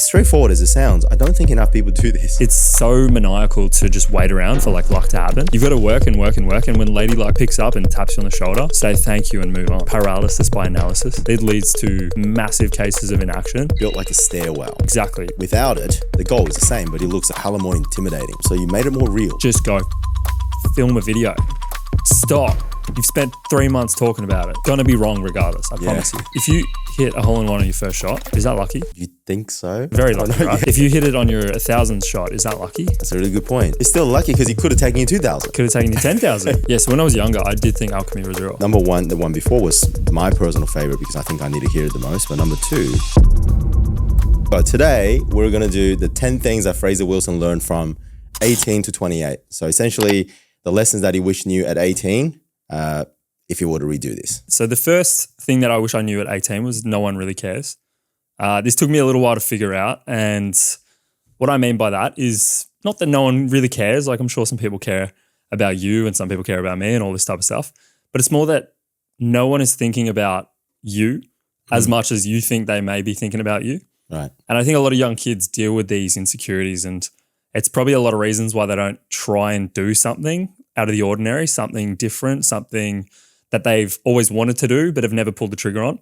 as straightforward as it sounds, I don't think enough people do this. It's so maniacal to just wait around for like luck to happen. You've got to work and work and work. And when lady like picks up and taps you on the shoulder, say thank you and move on. Paralysis by analysis. It leads to massive cases of inaction. Built like a stairwell. Exactly. Without it, the goal is the same, but it looks a hell more intimidating. So you made it more real. Just go film a video. Stop. You've spent 3 months talking about it. Gonna be wrong regardless, I promise you. If you hit a hole-in-one on your first shot, is that lucky? You think so? Very lucky, right? If you hit it on your 1,000th shot, is that lucky? That's a really good point. It's still lucky because he could have taken you 2,000. Could have taken you 10,000. Yeah, so when I was younger, I did think Alchemy was real. Number one, the one before was my personal favorite because I think I need to hear it the most. But number two, but today we're going to do the 10 things that Fraser Wilson learned from 18 to 28. So essentially the lessons that he wished knew at 18, if he were to redo this. So the first thing that I wish I knew at 18 was no one really cares. This took me a little while to figure out. And what I mean by that is not that no one really cares. Like I'm sure some people care about you and some people care about me and all this type of stuff. But it's more that no one is thinking about you as much as you think they may be thinking about you. Right. And I think a lot of young kids deal with these insecurities, and it's probably a lot of reasons why they don't try and do something out of the ordinary, something different, something that they've always wanted to do but have never pulled the trigger on.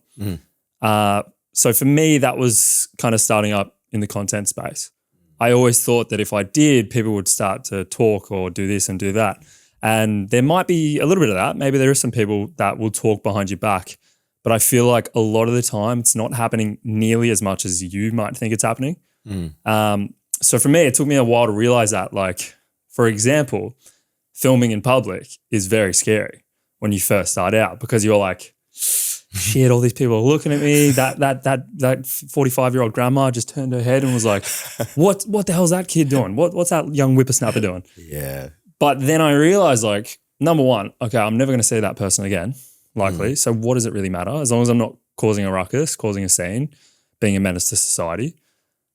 So for me, that was kind of starting up in the content space. I always thought that if I did, people would start to talk or do this and do that. And there might be a little bit of that. Maybe there are some people that will talk behind your back. But I feel like a lot of the time it's not happening nearly as much as you might think it's happening. So for me, it took me a while to realize that. Like, for example, filming in public is very scary when you first start out because you're like, shit, all these people are looking at me. That 45-year-old grandma just turned her head and was like, what the hell's that kid doing? What's that young whippersnapper doing? Yeah. But then I realized, like, number one, okay, I'm never going to see that person again, likely. So what does it really matter? As long as I'm not causing a ruckus, causing a scene, being a menace to society,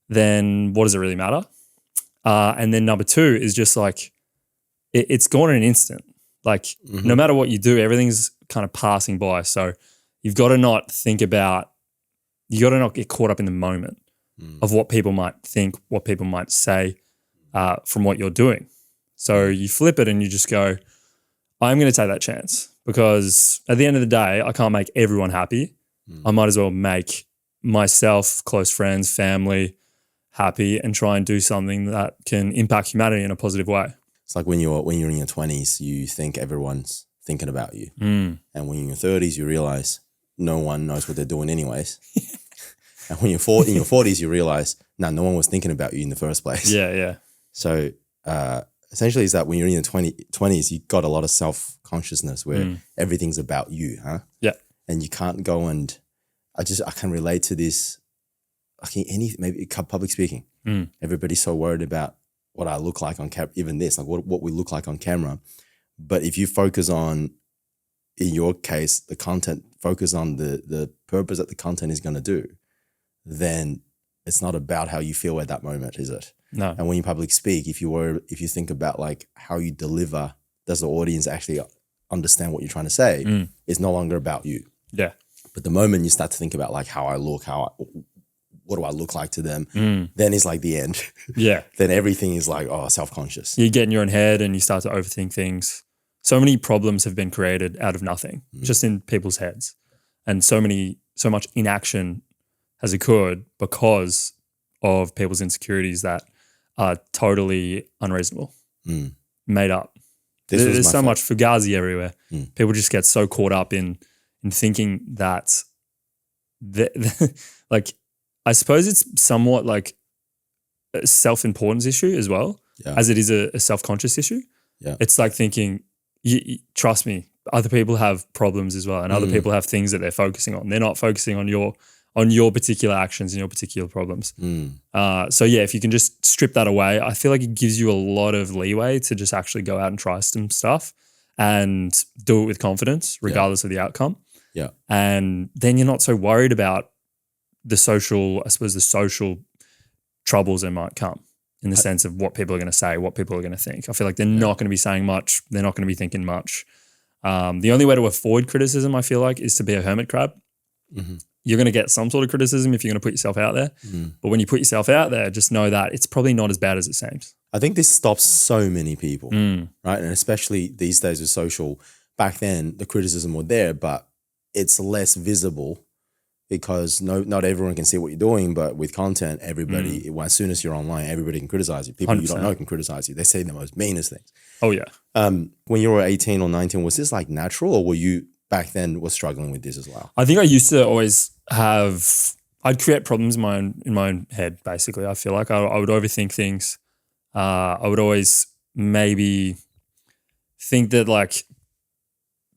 then what does it really matter? And then number two is just like, it's gone in an instant. Like no matter what you do, everything's kind of passing by. So you've got to not get caught up in the moment of what people might think, what people might say from what you're doing. So you flip it and you just go, I'm going to take that chance because at the end of the day, I can't make everyone happy. I might as well make myself, close friends, family happy and try and do something that can impact humanity in a positive way. It's like when you're in your 20s, you think everyone's thinking about you. And when you're in your 30s, you realize no one knows what they're doing anyways. And when you're in your 40s, you realize, no one was thinking about you in the first place. Yeah. So essentially, is that when you're in your 20s, you got a lot of self-consciousness where everything's about you, huh? Yeah. And you can't go and I can relate to this. Maybe public speaking. Everybody's so worried about what I look like on camera, even this, like what we look like on camera. But if you focus on, in your case, the content, focus on the purpose that the content is going to do, then it's not about how you feel at that moment, is it? No. And when you public speak, if you think about like how you deliver, does the audience actually understand what you're trying to say? It's no longer about you. Yeah. But the moment you start to think about like how I look, what do I look like to them? Then it's like the end. Yeah. Then everything is like, self-conscious. You get in your own head and you start to overthink things. So many problems have been created out of nothing, just in people's heads. And so much inaction has occurred because of people's insecurities that are totally unreasonable, made up. There's so much fugazi everywhere. People just get so caught up in thinking that, like, I suppose it's somewhat like a self-importance issue as well, as it is a self-conscious issue. Yeah. It's like thinking, trust me, other people have problems as well, and other people have things that they're focusing on. They're not focusing on your particular actions and your particular problems. So yeah, if you can just strip that away, I feel like it gives you a lot of leeway to just actually go out and try some stuff and do it with confidence, regardless of the outcome. Yeah. And then you're not so worried about the social troubles that might come in the sense of what people are going to say, what people are going to think. I feel like they're not going to be saying much. They're not going to be thinking much. The only way to avoid criticism, I feel like, is to be a hermit crab. you're going to get some sort of criticism if you're going to put yourself out there. But when you put yourself out there, just know that it's probably not as bad as it seems. I think this stops so many people, right? And especially these days with social. Back then, the criticism was there, but it's less visible because not everyone can see what you're doing. But with content, everybody, as soon as you're online, everybody can criticize you. People 100%. You don't know can criticize you. They say the most meanest things. Oh, yeah. When you were 18 or 19, was this like natural, or were you back then was struggling with this as well? I think I used to always I'd create problems in my own head, basically. I feel like I would overthink things. I would always maybe think that like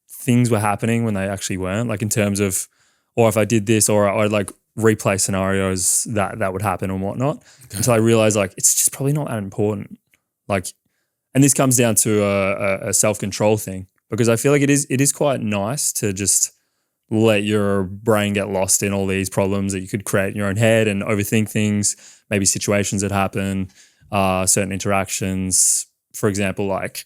things were happening when they actually weren't, like in terms of, or if I did this, or I'd like replay scenarios that would happen and whatnot, until I realized like it's just probably not that important. Like, and this comes down to a self-control thing, because I feel like it is quite nice to just let your brain get lost in all these problems that you could create in your own head and overthink things, maybe situations that happen, certain interactions. For example, like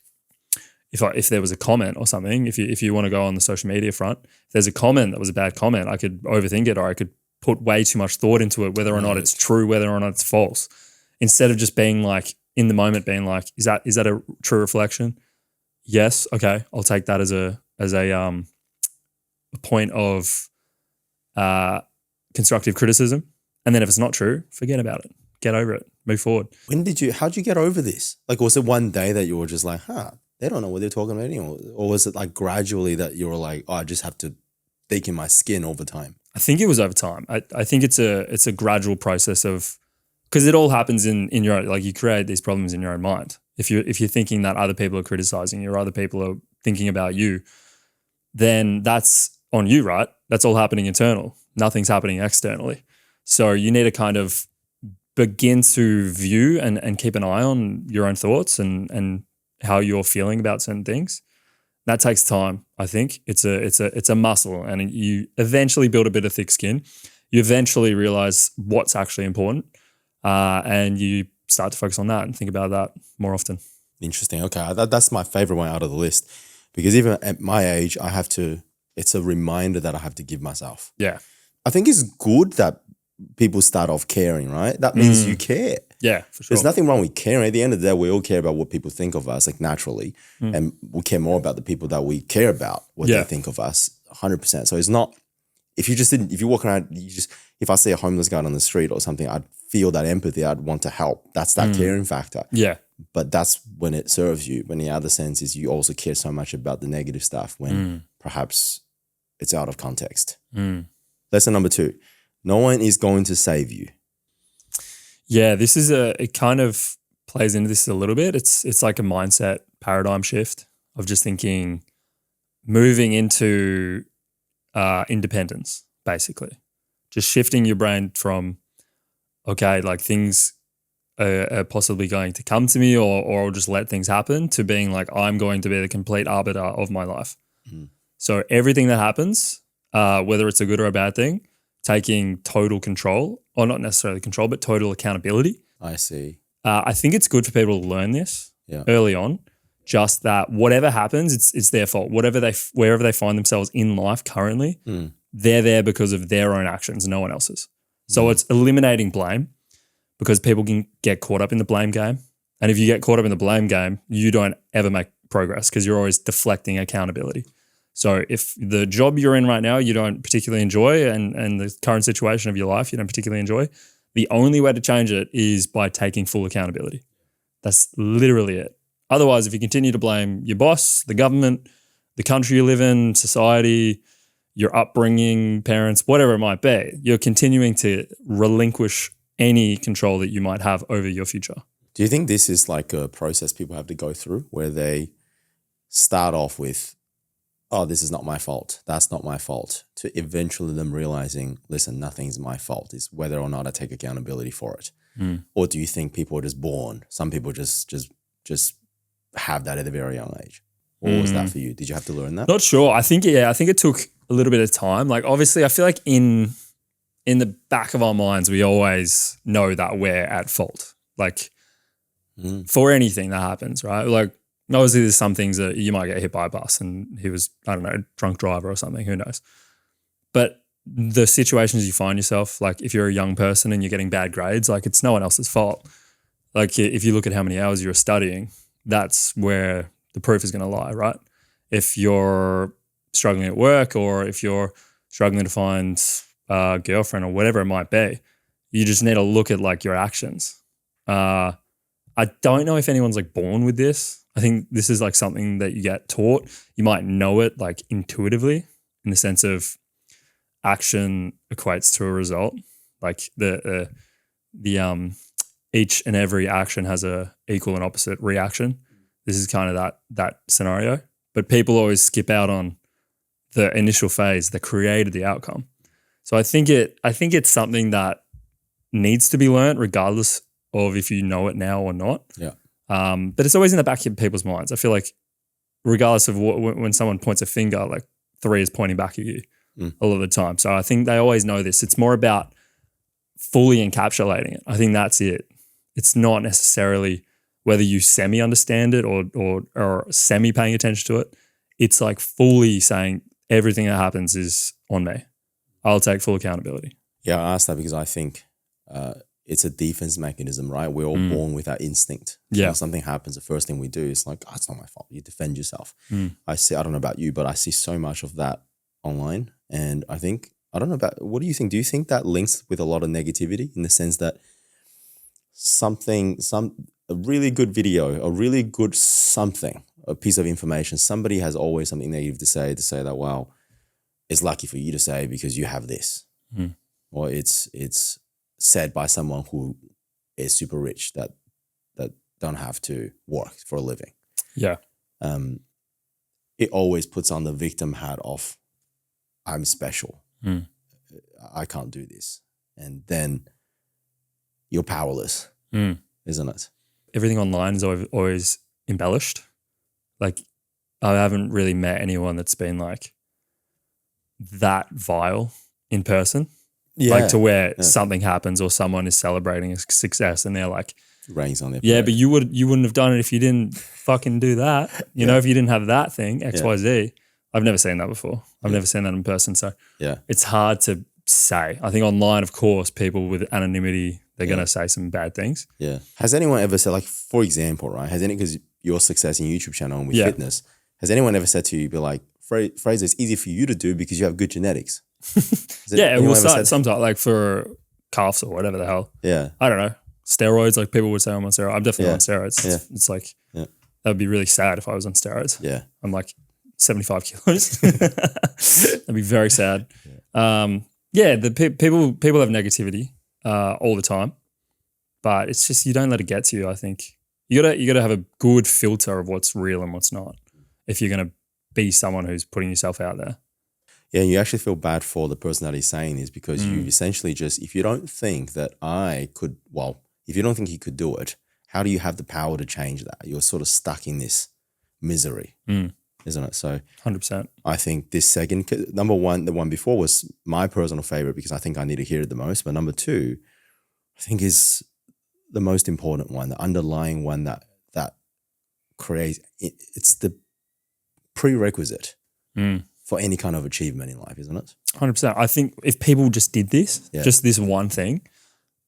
if there was a comment or something, if you want to go on the social media front, if there's a comment that was a bad comment, I could overthink it, or I could put way too much thought into it, whether or not it's true, whether or not it's false, instead of just being like in the moment, being like, is that a true reflection? Yes. Okay. I'll take that as a point of constructive criticism. And then if it's not true, forget about it. Get over it. Move forward. How'd you get over this? Like, was it one day that you were just like, they don't know what they're talking about anymore? Or was it like gradually that you were like, I just have to dig in my skin over time? I think it was over time. I think it's a gradual process of, because it all happens in your own, like you create these problems in your own mind. If you're thinking that other people are criticizing you or other people are thinking about you, then that's on you, right? That's all happening internal. Nothing's happening externally. So you need to kind of begin to view and keep an eye on your own thoughts and how you're feeling about certain things. That takes time, I think. It's a muscle, and you eventually build a bit of thick skin. You eventually realize what's actually important, and you start to focus on that and think about that more often. Interesting. Okay, that's my favorite one out of the list, because even at my age, it's a reminder that I have to give myself. Yeah. I think it's good that people start off caring, right? That means you care. Yeah, for sure. There's nothing wrong with caring. At the end of the day, we all care about what people think of us, like naturally. And we care more about the people that we care about, what they think of us, 100%. So it's not, if you walk around, if I see a homeless guy on the street or something, I'd feel that empathy. I'd want to help. That's that caring factor. Yeah. But that's when it serves you. When the other sense is you also care so much about the negative stuff when perhaps it's out of context. Lesson number 2. No one is going to save you. Yeah, this is it kind of plays into this a little bit. It's like a mindset paradigm shift of just thinking, moving into independence, basically. Just shifting your brain from, okay, like things are possibly going to come to me or I'll just let things happen, to being like, I'm going to be the complete arbiter of my life. So everything that happens, whether it's a good or a bad thing, taking total control, or not necessarily control, but total accountability. I see. I think it's good for people to learn this early on, just that whatever happens, it's their fault. Wherever they find themselves in life currently, they're there because of their own actions, no one else's. So it's eliminating blame, because people can get caught up in the blame game. And if you get caught up in the blame game, you don't ever make progress because you're always deflecting accountability. So if the job you're in right now you don't particularly enjoy, and the current situation of your life you don't particularly enjoy, the only way to change it is by taking full accountability. That's literally it. Otherwise, if you continue to blame your boss, the government, the country you live in, society, your upbringing, parents, whatever it might be, you're continuing to relinquish any control that you might have over your future. Do you think this is like a process people have to go through, where they start off with, oh, this is not my fault, that's not my fault, to eventually them realizing, listen, nothing's my fault, it's whether or not I take accountability for it? Or do you think people are just born? Some people just have that at a very young age. What was that for you? Did you have to learn that? Not sure. I think it took a little bit of time. Like obviously I feel like in the back of our minds, we always know that we're at fault. Like for anything that happens, right? Like obviously there's some things that you might get hit by a bus and he was, I don't know, drunk driver or something, who knows. But the situations you find yourself, like if you're a young person and you're getting bad grades, like it's no one else's fault. Like if you look at how many hours you're studying, that's where the proof is going to lie, right? If you're struggling at work or if you're struggling to find a girlfriend or whatever it might be, you just need to look at like your actions. I don't know if anyone's like born with this. I think this is like something that you get taught. You might know it like intuitively in the sense of action equates to a result. Like the each and every action has a equal and opposite reaction. This is kind of that scenario. But people always skip out on the initial phase that created the outcome. So I think it's something that needs to be learned regardless of if you know it now or not. Yeah. But it's always in the back of people's minds. I feel like regardless of when someone points a finger, like 3 is pointing back at you a lot of the time. So I think they always know this. It's more about fully encapsulating it. I think that's it. It's not necessarily whether you semi-understand it or semi-paying attention to it. It's like fully saying everything that happens is on me. I'll take full accountability. Yeah, I asked that because I think it's a defense mechanism, right? We're all born with that instinct. So when something happens, the first thing we do is like, oh, it's not my fault. You defend yourself. I don't know about you, but I see so much of that online. And I don't know about, what do you think? Do you think that links with a lot of negativity in the sense that a really good video, a really good something, a piece of information, somebody has always something negative to say that, well, it's lucky for you to say because you have this. Or it's said by someone who is super rich that don't have to work for a living. Yeah. It always puts on the victim hat of I'm special. I can't do this. And then you're powerless, isn't it? Everything online is always embellished. Like I haven't really met anyone that's been like that vile in person. Yeah. Like to where something happens or someone is celebrating a success and they're like, rains on their yeah, parade. but you wouldn't have done it if you didn't fucking do that. You know, if you didn't have that thing, X, Y, Z. I've never seen that before. I've never seen that in person. So it's hard to say. I think online, of course, people with anonymity, they're going to say some bad things. Yeah. Has anyone ever said, like, for example, right? Because your success in your YouTube channel and with fitness, has anyone ever said to you, be like, Fraser, it's easy for you to do because you have good genetics? We'll start sometimes like for calves or whatever the hell. Yeah. I don't know. Steroids, like people would say I'm on steroids. I'm definitely on steroids. Yeah. It's like, that would be really sad if I was on steroids. Yeah. I'm like 75 kilos. That'd be very sad. The people have negativity all the time, but it's just you don't let it get to you. I think you gotta have a good filter of what's real and what's not if you're gonna be someone who's putting yourself out there. Yeah, and you actually feel bad for the person that is saying this because you essentially just, if you don't think that if you don't think you could do it, how do you have the power to change that? You're sort of stuck in this misery, isn't it? So 100%. I think this second, number one, the one before was my personal favorite because I think I need to hear it the most. But number two, I think is the most important one, the underlying one that creates, it's the prerequisite for any kind of achievement in life, isn't it? 100%. I think if people just did this, just this one thing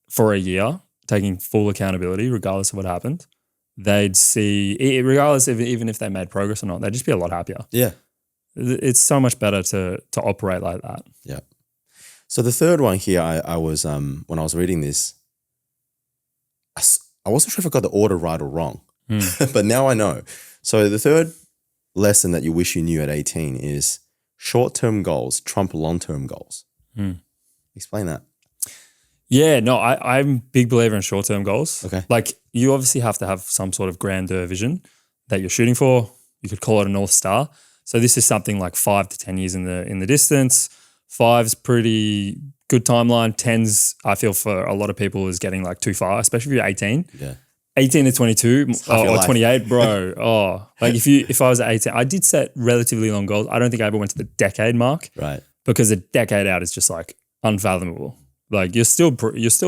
for a year, taking full accountability regardless of what happened, they'd see, regardless of even if they made progress or not, they'd just be a lot happier. Yeah. It's so much better to operate like that. Yeah. So the third one here, I was, when I was reading this, I wasn't sure if I got the order right or wrong, but now I know. So the third lesson that you wish you knew at 18 is short-term goals trump long-term goals. Explain that. Yeah, no, I'm a big believer in short-term goals. Okay. Like you obviously have to have some sort of grander vision that you're shooting for. You could call it a North Star. So this is something like 5 to 10 years in the distance. 5's pretty good timeline. 10's, I feel for a lot of people is getting like too far, especially if you're 18. Yeah. 18 to 22 or 28, bro. Like if I was at 18, I did set relatively long goals. I don't think I ever went to the decade mark. Right. Because a decade out is just like unfathomable. Like you're still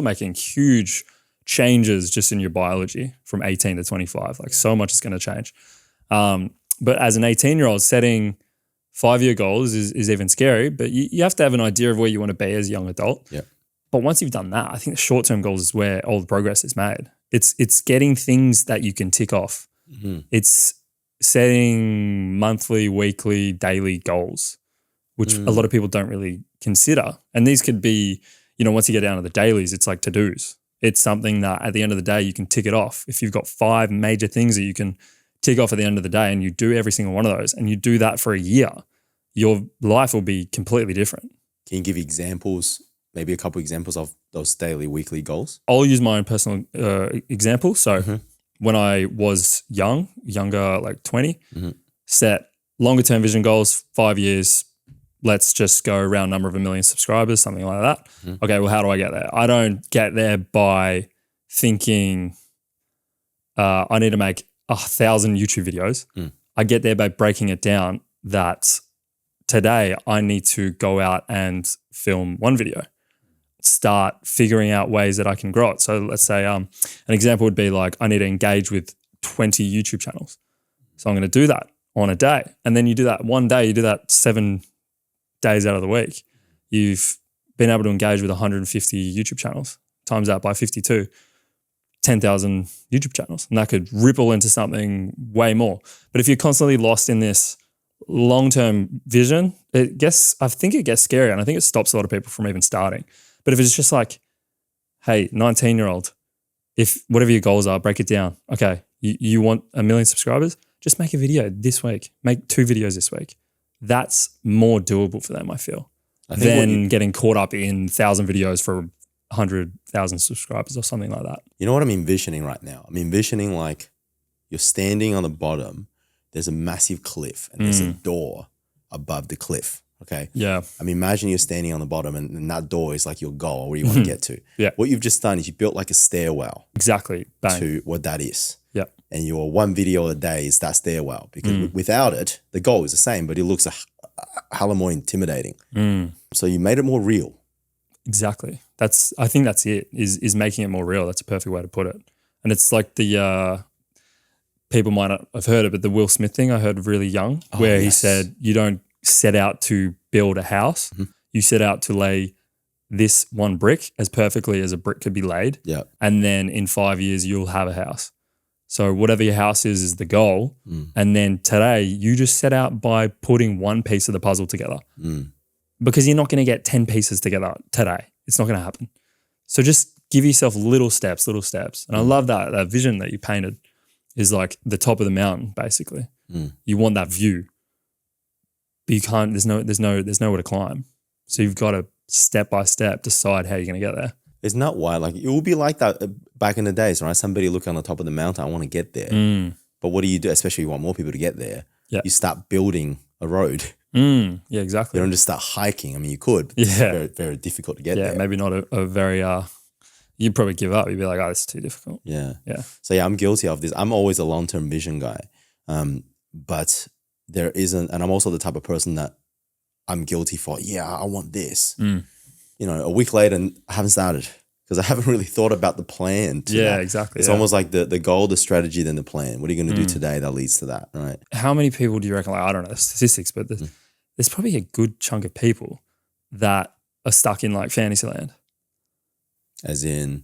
making huge changes just in your biology from 18 to 25. Like so much is going to change. But as an 18-year-old, setting 5-year goals is even scary, but you have to have an idea of where you want to be as a young adult. Yeah. But once you've done that, I think the short-term goals is where all the progress is made. It's getting things that you can tick off. Mm-hmm. It's setting monthly, weekly, daily goals, which a lot of people don't really consider. And these could be, once you get down to the dailies, it's like to-dos. It's something that at the end of the day, you can tick it off. If you've got 5 major things that you can tick off at the end of the day and you do every single one of those and you do that for a year, your life will be completely different. Can you give examples, maybe a couple examples of those daily, weekly goals? I'll use my own personal example. So when I was younger, like 20, set longer term vision goals, 5 years, let's just go round number of 1 million subscribers, something like that. Okay, well, how do I get there? I don't get there by thinking I need to make 1,000 YouTube videos. I get there by breaking it down that today I need to go out and film 1 video, start figuring out ways that I can grow it. So let's say an example would be like I need to engage with 20 YouTube channels. So I'm going to do that on a day. And then you do that one day, you do that 7 days out of the week. You've been able to engage with 150 YouTube channels, times that by 52. 10,000 YouTube channels, and that could ripple into something way more. But if you're constantly lost in this long-term vision, I think it gets scary, and I think it stops a lot of people from even starting. But if it's just like, hey, 19-year-old, if whatever your goals are, break it down. Okay, you want 1 million subscribers? Just make a video this week. Make 2 videos this week. That's more doable for them, I feel, than getting caught up in 1,000 videos for 100,000 subscribers or something like that. You know what I'm envisioning right now? I'm envisioning like you're standing on the bottom, there's a massive cliff and there's a door above the cliff, okay? Yeah. I mean, imagine you're standing on the bottom and that door is like your goal, where you want to get to. Yeah. What you've just done is you built like a stairwell. Exactly. Bang. To what that is. Yeah. And your 1 video a day is that stairwell, because without it, the goal is the same, but it looks a hella more intimidating. So you made it more real. Exactly. I think that's it, is making it more real. That's a perfect way to put it. And it's like the people might not have heard it, but the Will Smith thing I heard really young, where he said, you don't set out to build a house. You set out to lay this 1 brick as perfectly as a brick could be laid. Yeah. And then in 5 years, you'll have a house. So whatever your house is the goal. And then today, you just set out by putting 1 piece of the puzzle together. Because you're not going to get 10 pieces together today. It's not going to happen. So just give yourself little steps. And I love that vision that you painted is like the top of the mountain, basically. You want that view, but you can't, there's nowhere to climb. So you've got to step by step decide how you're going to get there. It's not why, like it would be like that back in the days, right? Somebody look on the top of the mountain, I want to get there. But what do you do? Especially if you want more people to get there. Yeah. You start building a road. Yeah, exactly. You don't just start hiking. I mean, you could. But it's very, very difficult to get there. Yeah, maybe not a very, you'd probably give up. You'd be like, oh, this is too difficult. Yeah. Yeah. So yeah, I'm guilty of this. I'm always a long-term vision guy. But there isn't, and I'm also the type of person that I'm guilty for, I want this. A week later and I haven't started because I haven't really thought about the plan. Exactly. It's almost like the goal, the strategy, then the plan. What are you going to do today that leads to that, right? How many people do you reckon, like, I don't know the statistics, but there's probably a good chunk of people that are stuck in like Fantasyland. As in,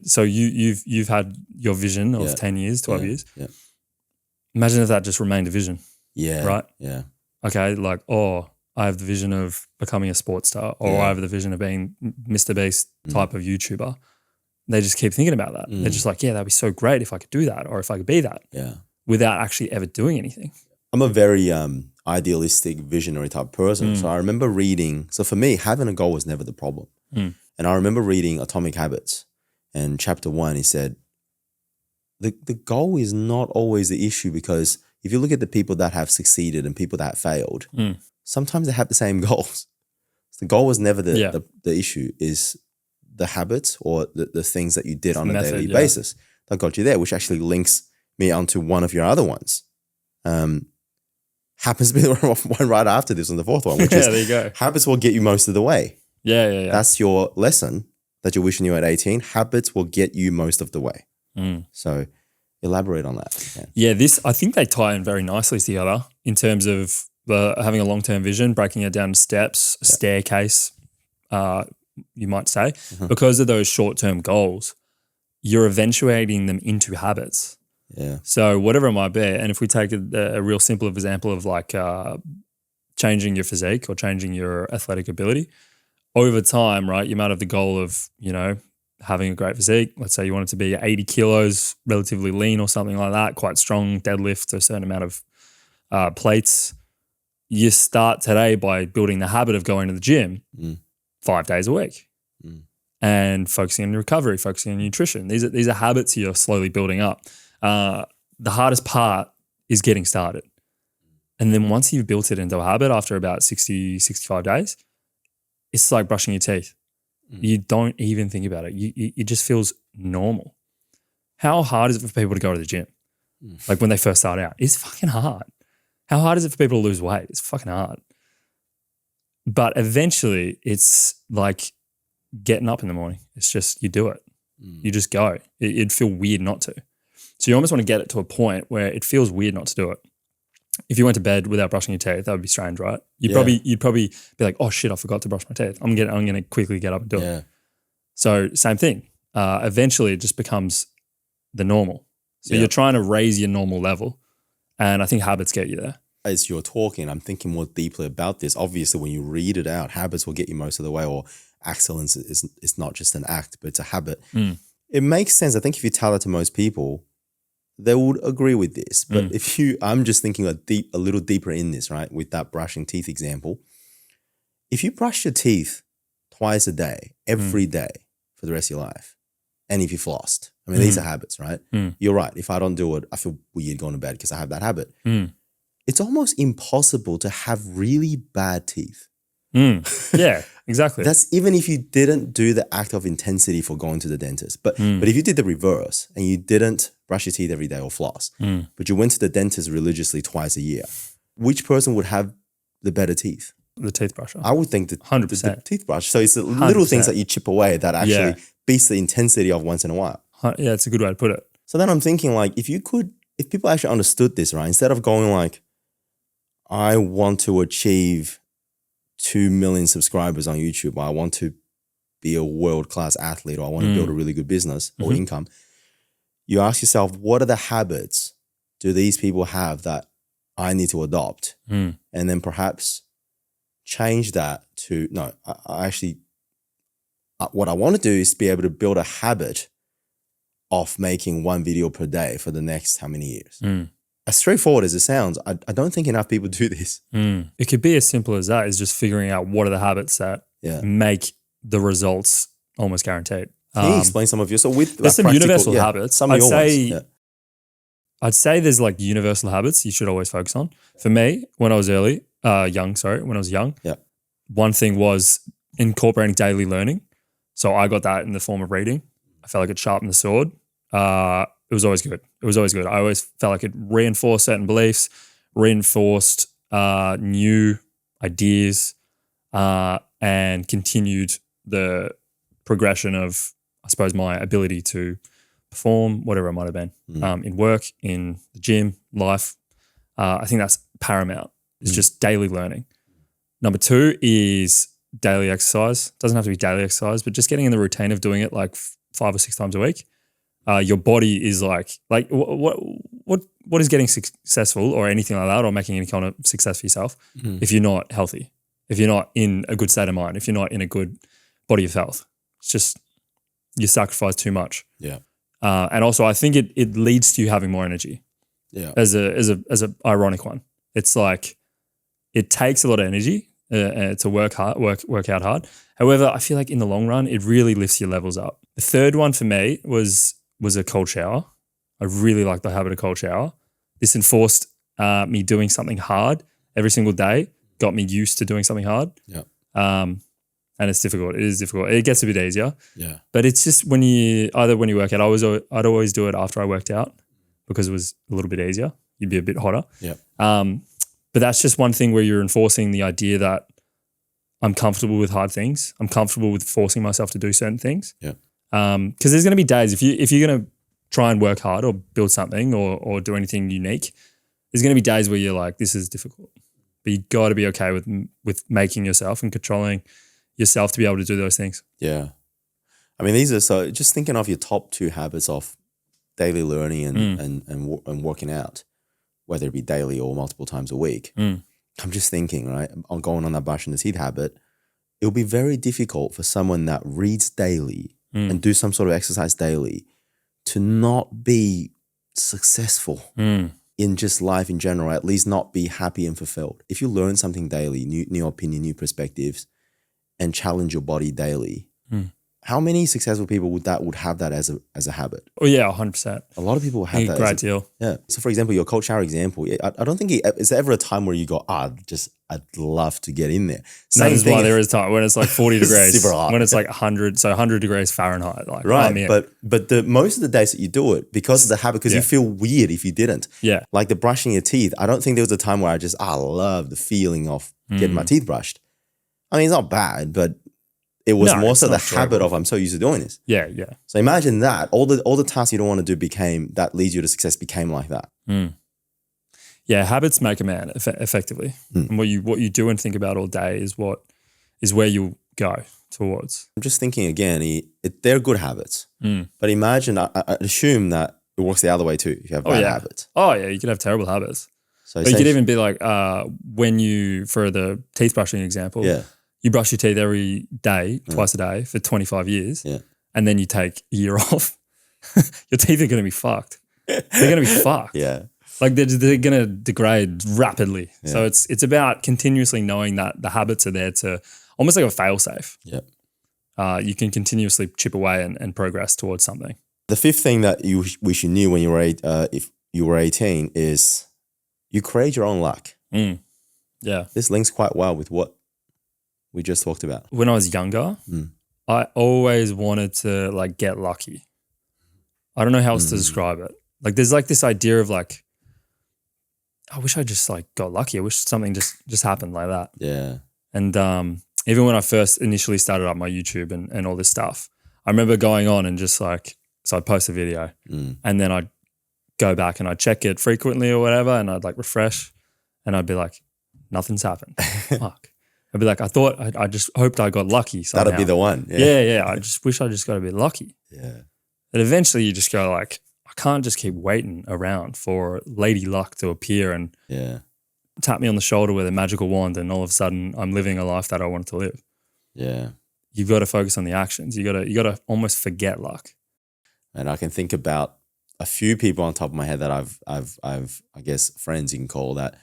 so you've had your vision of 10 years, 12 years. Yeah. Imagine if that just remained a vision. Yeah. Right? Yeah. Okay, like, I have the vision of becoming a sports star, or I have the vision of being Mr. Beast type of YouTuber. They just keep thinking about that. They're just like, that'd be so great if I could do that, or if I could be that. Yeah. Without actually ever doing anything. I'm a very idealistic, visionary type person. So I remember reading, so for me, having a goal was never the problem. And I remember reading Atomic Habits, and chapter 1, he said, the goal is not always the issue, because if you look at the people that have succeeded and people that have failed, sometimes they have the same goals. The goal was never the issue, is the habits or the things that you did on a daily basis that got you there, which actually links me onto one of your other ones. Happens to be the one right after this, and the fourth one, which is there you go. Habits will get you most of the way. Yeah. That's your lesson that you're wishing you at 18. Habits will get you most of the way. So elaborate on that. Yeah, I think they tie in very nicely together in terms of having a long-term vision, breaking it down to steps, a staircase, you might say, because of those short-term goals, you're eventuating them into habits. Yeah. So whatever it might be, and if we take a real simple example of like changing your physique or changing your athletic ability, over time, right, you might have the goal of, having a great physique. Let's say you want it to be 80 kilos, relatively lean or something like that, quite strong, deadlift a certain amount of plates. You start today by building the habit of going to the gym 5 days a week and focusing on your recovery, focusing on nutrition. These are habits you're slowly building up. The hardest part is getting started. And then once you've built it into a habit after about 60, 65 days, it's like brushing your teeth. You don't even think about it. It just feels normal. How hard is it for people to go to the gym? Like when they first start out, it's fucking hard. How hard is it for people to lose weight? It's fucking hard. But eventually it's like getting up in the morning. It's just, you do it. You just go. It'd feel weird not to. So you almost want to get it to a point where it feels weird not to do it. If you went to bed without brushing your teeth, that would be strange, right? You'd probably be like, oh shit, I forgot to brush my teeth. I'm gonna quickly get up and do it. So same thing. Eventually it just becomes the normal. So you're trying to raise your normal level, and I think habits get you there. As you're talking, I'm thinking more deeply about this. Obviously, when you read it out, habits will get you most of the way, or excellence is not just an act, but it's a habit. It makes sense. I think if you tell it to most people, they would agree with this. But I'm just thinking a little deeper in this, right? With that brushing teeth example. If you brush your teeth twice a day, every day for the rest of your life, and if you flossed, I mean, these are habits, right? You're right. If I don't do it, I feel weird going to bed because I have that habit. It's almost impossible to have really bad teeth. Yeah, exactly. That's even if you didn't do the act of intensity for going to the dentist. But if you did the reverse and you didn't brush your teeth every day or floss, but you went to the dentist religiously twice a year, which person would have the better teeth? The teeth brusher. I would think 100%. The teeth brush. So it's the little things that you chip away that actually beats the intensity of once in a while. Yeah, it's a good way to put it. So then I'm thinking like, if people actually understood this, right? Instead of going like, I want to achieve 2 million subscribers on YouTube, or I want to be a world-class athlete, or I want to build a really good business or income. You ask yourself, what are the habits do these people have that I need to adopt? And then perhaps change that to, no, I actually, what I want to do is be able to build a habit of making one video per day for the next how many years? As straightforward as it sounds, I don't think enough people do this. It could be as simple as that, is just figuring out what are the habits that make the results almost guaranteed. Can you explain some of your, so with there's some universal habits. Some of your ones. I'd say there's like universal habits you should always focus on. For me, when I was young, one thing was incorporating daily learning. So I got that in the form of reading. I felt like it sharpened the sword. It was always good. I always felt like it reinforced certain beliefs, reinforced new ideas, and continued the progression of, I suppose, my ability to perform, whatever it might have been, in work, in the gym, life. I think that's paramount. It's just daily learning. Number 2 is daily exercise. Doesn't have to be daily exercise, but just getting in the routine of doing it like 5 or 6 times a week. Your body is like what is getting successful or anything like that, or making any kind of success for yourself if you're not healthy, if you're not in a good state of mind, if you're not in a good body of health. It's just you sacrifice too much. Yeah. And also I think it leads to you having more energy. Yeah. As a ironic one. It's like it takes a lot of energy to work out hard. However, I feel like in the long run, it really lifts your levels up. The third one for me was a cold shower. I really like the habit of cold shower. This enforced me doing something hard every single day, got me used to doing something hard. Yeah. And it's difficult. It is difficult. It gets a bit easier. Yeah. But it's just when you work out, I'd always do it after I worked out because it was a little bit easier. You'd be a bit hotter. Yeah. But that's just one thing where you're enforcing the idea that I'm comfortable with hard things. I'm comfortable with forcing myself to do certain things. Yeah. Because there's going to be days if you're going to try and work hard or build something or do anything unique, there's going to be days where you're like, this is difficult but you got to be okay with making yourself and controlling yourself to be able to do those things. Yeah. I mean, these are, so just thinking of your top 2 habits of daily learning and working out, whether it be daily or multiple times a week. I'm just thinking, right, on going on that brushing the teeth habit, it'll be very difficult for someone that reads daily and do some sort of exercise daily to not be successful in just life in general, at least not be happy and fulfilled. If you learn something daily, new opinion, new perspectives, and challenge your body daily, how many successful people would have that as a habit? Oh yeah, 100%. A lot of people have that. Great deal. Yeah. So for example, your cold shower example, I don't think is there ever a time where you go, I'd love to get in there. That is why there is time when it's like 40 degrees, super hot. when it's like 100, so 100 degrees Fahrenheit. Like, right. But the most of the days that you do it, because of the habit, because you feel weird if you didn't. Yeah. Like the brushing your teeth. I don't think there was a time where I love the feeling of getting my teeth brushed. I mean, it's not bad, but it was more so the habit of I'm so used to doing this. Yeah, yeah. So imagine that all the tasks you don't want to do that leads you to success became like that. Yeah, habits make a man effectively, and what you do and think about all day is where you'll go towards. I'm just thinking again, they're good habits, but imagine I assume that it works the other way too. If you have bad habits. Oh yeah, you could have terrible habits. So but you could even be like when you, for the teeth brushing example. Yeah. You brush your teeth every day, twice a day for 25 years, and then you take a year off, your teeth are going to be fucked. They're going to be fucked. Yeah. Like they're going to degrade rapidly. Yeah. So it's about continuously knowing that the habits are there to almost like a fail safe. Yeah. You can continuously chip away and progress towards something. The 5th thing that you wish you knew when you were if you were 18 is you create your own luck. Yeah. This links quite well with what we just talked about. When I was younger, I always wanted to like get lucky. I don't know how else to describe it. Like there's like this idea of like, I wish I just like got lucky. I wish something just happened like that. Yeah. And even when I first initially started up my YouTube and all this stuff, I remember going on and just like, so I'd post a video and then I'd go back and I'd check it frequently or whatever and I'd like refresh and I'd be like, nothing's happened. Fuck. I'd be like, I just hoped I got lucky somehow. That'd be the one. Yeah. I just wish I just got a bit lucky. Yeah. And eventually you just go like, I can't just keep waiting around for Lady Luck to appear and tap me on the shoulder with a magical wand and all of a sudden I'm living a life that I wanted to live. Yeah. You've got to focus on the actions. You got to almost forget luck. And I can think about a few people on top of my head that I've I guess friends you can call that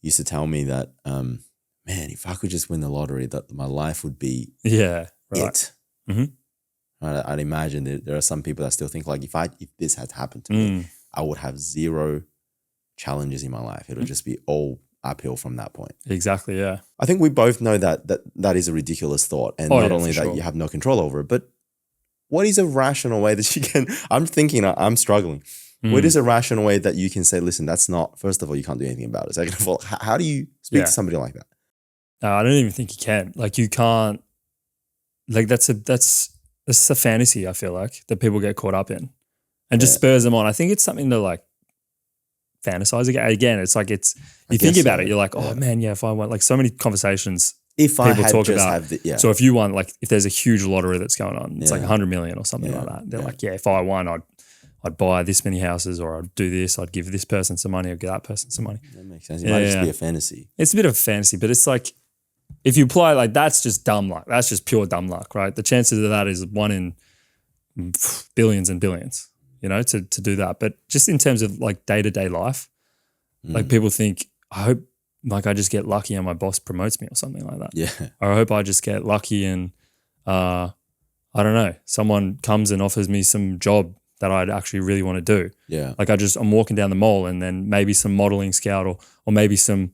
used to tell me that man, if I could just win the lottery, that my life would be it. Mm-hmm. I'd imagine that there are some people that still think like if this had happened to me, I would have 0 challenges in my life. It'll just be all uphill from that point. Exactly, yeah. I think we both know that is a ridiculous thought, and not only that you have no control over it, but what is a rational way that you can? I'm thinking I'm struggling. What is a rational way that you can say, listen, that's not. First of all, you can't do anything about it. Second of all, how do you speak to somebody like that? No, I don't even think you can. Like you can't. Like that's a fantasy. I feel like that people get caught up in, and just spurs them on. I think it's something to like fantasize again. It's like you think about it. You're like, oh man, if I want like so many conversations. If I people talk about, so if you won, like if there's a huge lottery that's going on, it's like 100 million or something like that. They're like, if I won, I'd buy this many houses, or I'd do this. I'd give this person some money, or give that person some money. That makes sense. It might just be a fantasy. It's a bit of a fantasy, but it's like if you apply like that's just dumb luck. That's just pure dumb luck, right? The chances of that is 1 in billions and billions. To do that. But just in terms of like day-to-day life, like people think, I hope like I just get lucky and my boss promotes me or something like that. Yeah. Or I hope I just get lucky and I don't know, someone comes and offers me some job that I'd actually really want to do. Yeah. Like I'm walking down the mall and then maybe some modeling scout or maybe some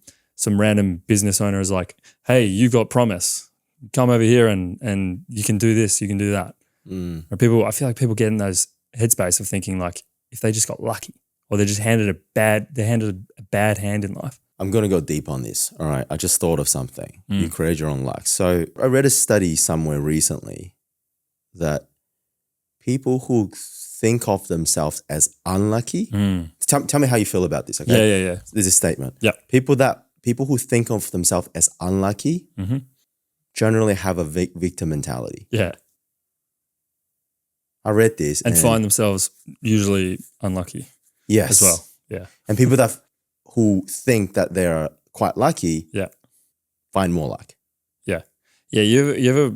random business owner is like, hey, you've got promise. Come over here and you can do this, you can do that. Or I feel like people get in those headspace of thinking like if they just got lucky or they're handed a bad hand in life. I'm going to go deep on this. All right. I just thought of something. You create your own luck. So I read a study somewhere recently that people who think of themselves as unlucky, tell me how you feel about this. Okay. Yeah. There's a statement. Yeah. People that people who think of themselves as unlucky generally have a victim mentality. Yeah. I read this. And find themselves usually unlucky yes. as well. Yeah. And people who think that they're quite lucky find more luck. Yeah. Yeah. You ever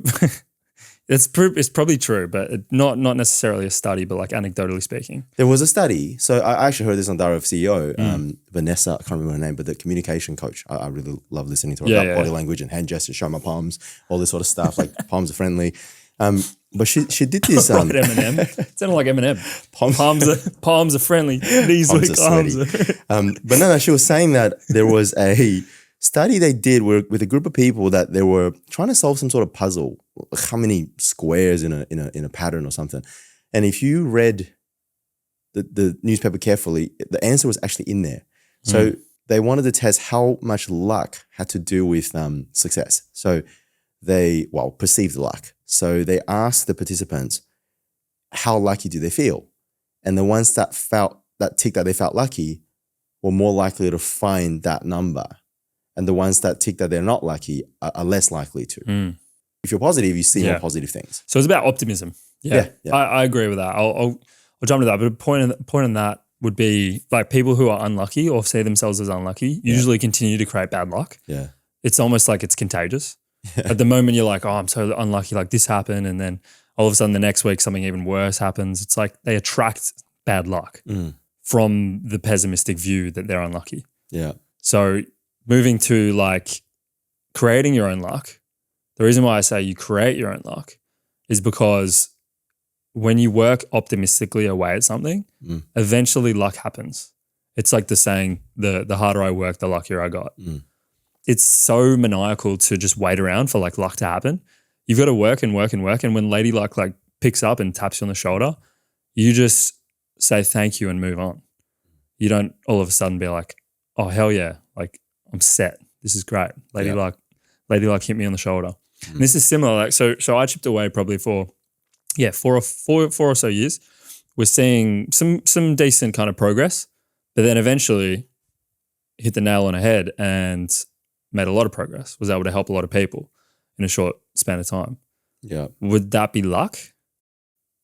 it's probably true, but not necessarily a study, but like anecdotally speaking. There was a study. So I actually heard this on Diary of CEO, Vanessa, I can't remember her name, but the communication coach. I really love listening to her about body language and hand gestures, show my palms, all this sort of stuff, like palms are friendly. But she did this. Right, Eminem. It sounded like Eminem. Palms are friendly. These palms weak are arms. But no, she was saying that there was a study they did with a group of people that they were trying to solve some sort of puzzle, how many squares in a pattern or something. And if you read the newspaper carefully, the answer was actually in there. So they wanted to test how much luck had to do with success. So perceived luck. So they asked the participants, how lucky do they feel? And the ones that tick that they felt lucky were more likely to find that number. And the ones that tick that they're not lucky are less likely to. If you're positive, you see more positive things. So it's about optimism. Yeah. I agree with that. I'll jump to that. But a point on that would be like people who are unlucky or see themselves as unlucky usually continue to create bad luck. Yeah. It's almost like it's contagious. At the moment you're like, oh, I'm so unlucky, like this happened. And then all of a sudden the next week something even worse happens. It's like they attract bad luck from the pessimistic view that they're unlucky. Yeah. So moving to like creating your own luck, the reason why I say you create your own luck is because when you work optimistically away at something, eventually luck happens. It's like the saying, the harder I work, the luckier I got. It's so maniacal to just wait around for like luck to happen. You've got to work and work and work. And when Lady Luck like picks up and taps you on the shoulder, you just say thank you and move on. You don't all of a sudden be like, oh, hell yeah, like I'm set. This is great. Lady Luck hit me on the shoulder. And this is similar. Like so I chipped away probably for 4 or so years. We're seeing some decent kind of progress, but then eventually hit the nail on the head and made a lot of progress, was able to help a lot of people in a short span of time. Yeah. Would that be luck?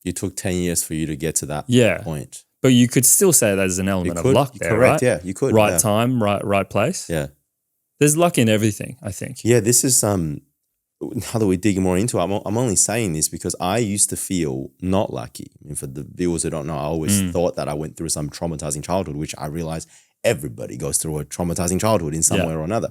It took 10 years for you to get to that point. But you could still say there's an element of luck there, correct, right? Yeah, you could. Right time, right place. Yeah. There's luck in everything, I think. Yeah, this is now that we're digging more into it, I'm only saying this because I used to feel not lucky. And for the viewers who don't know, I always thought that I went through some traumatizing childhood, which I realized everybody goes through a traumatizing childhood in some way or another.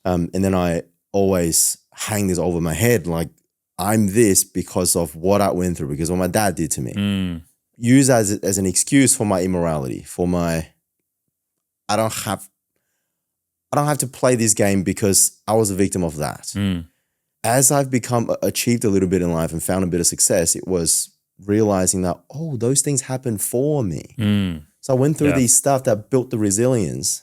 And then I always hang this over my head, like I'm this because of what I went through, because of what my dad did to me. Use as an excuse for my immorality, for my, I don't have to play this game because I was a victim of that. As I've achieved a little bit in life and found a bit of success, it was realizing that, oh, those things happened for me. So I went through these stuff that built the resilience.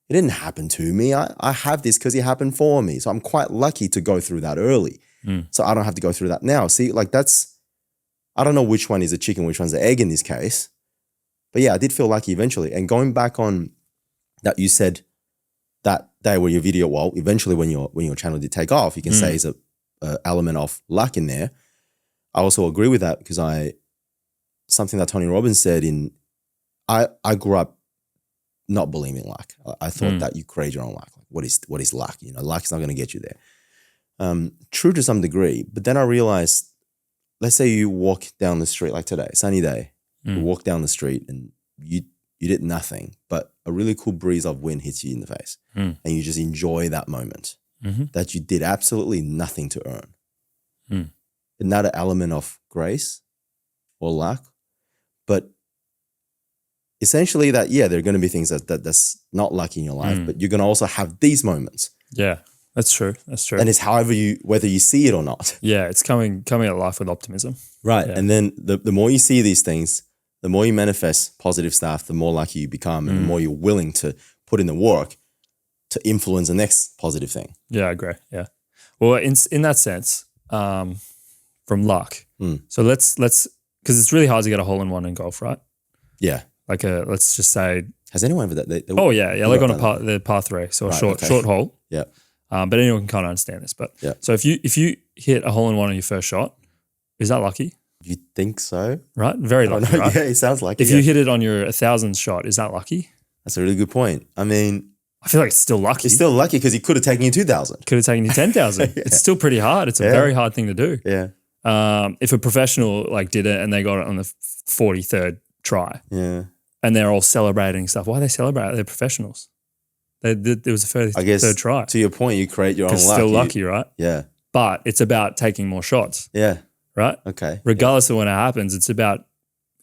It didn't happen to me. I have this because it happened for me. So I'm quite lucky to go through that early. So I don't have to go through that now. See, like I don't know which one is the chicken, which one's the egg in this case. But yeah, I did feel lucky eventually. And going back on that, you said that day where your video, well, eventually when your channel did take off, you can say is a element of luck in there. I also agree with that because something that Tony Robbins said I grew up not believing luck. I thought that you create your own luck. Like, what is luck? Luck's not going to get you there. True to some degree, but then I realized, let's say you walk down the street like today, sunny day, you walk down the street and you did nothing, but a really cool breeze of wind hits you in the face and you just enjoy that moment that you did absolutely nothing to earn. Another element of grace or luck, but essentially that, there are going to be things that's not luck in your life, but you're going to also have these moments. Yeah, that's true. That's true. And it's whether you see it or not. Yeah, it's coming at life with optimism. Right. Yeah. And then the more you see these things, the more you manifest positive stuff, the more lucky you become and the more you're willing to put in the work to influence the next positive thing. Yeah, I agree. Yeah. Well, in that sense, from luck. So let's because it's really hard to get a hole in one in golf, right? Yeah. Like let's just say Has anyone ever that? Oh yeah, like on the par 3, so a short hole. Yeah. But anyone can kind of understand this. But yeah. So if you hit a hole in one on your first shot, is that lucky? You think so? Right, very lucky. Right? Yeah, it sounds like. If you hit it on your 1,000th shot, is that lucky? That's a really good point. I mean, I feel like it's still lucky. It's still lucky because he could have taken you 2,000. Could have taken you 10,000. Yeah. It's still pretty hard. It's a very hard thing to do. Yeah. If a professional like did it and they got it on the 43rd try, and they're all celebrating stuff, why are they celebrating? They're professionals. It was the third try. To your point, you create your own luck. It's still lucky, right? Yeah. But it's about taking more shots. Yeah. Right? Okay. Regardless of when it happens, it's about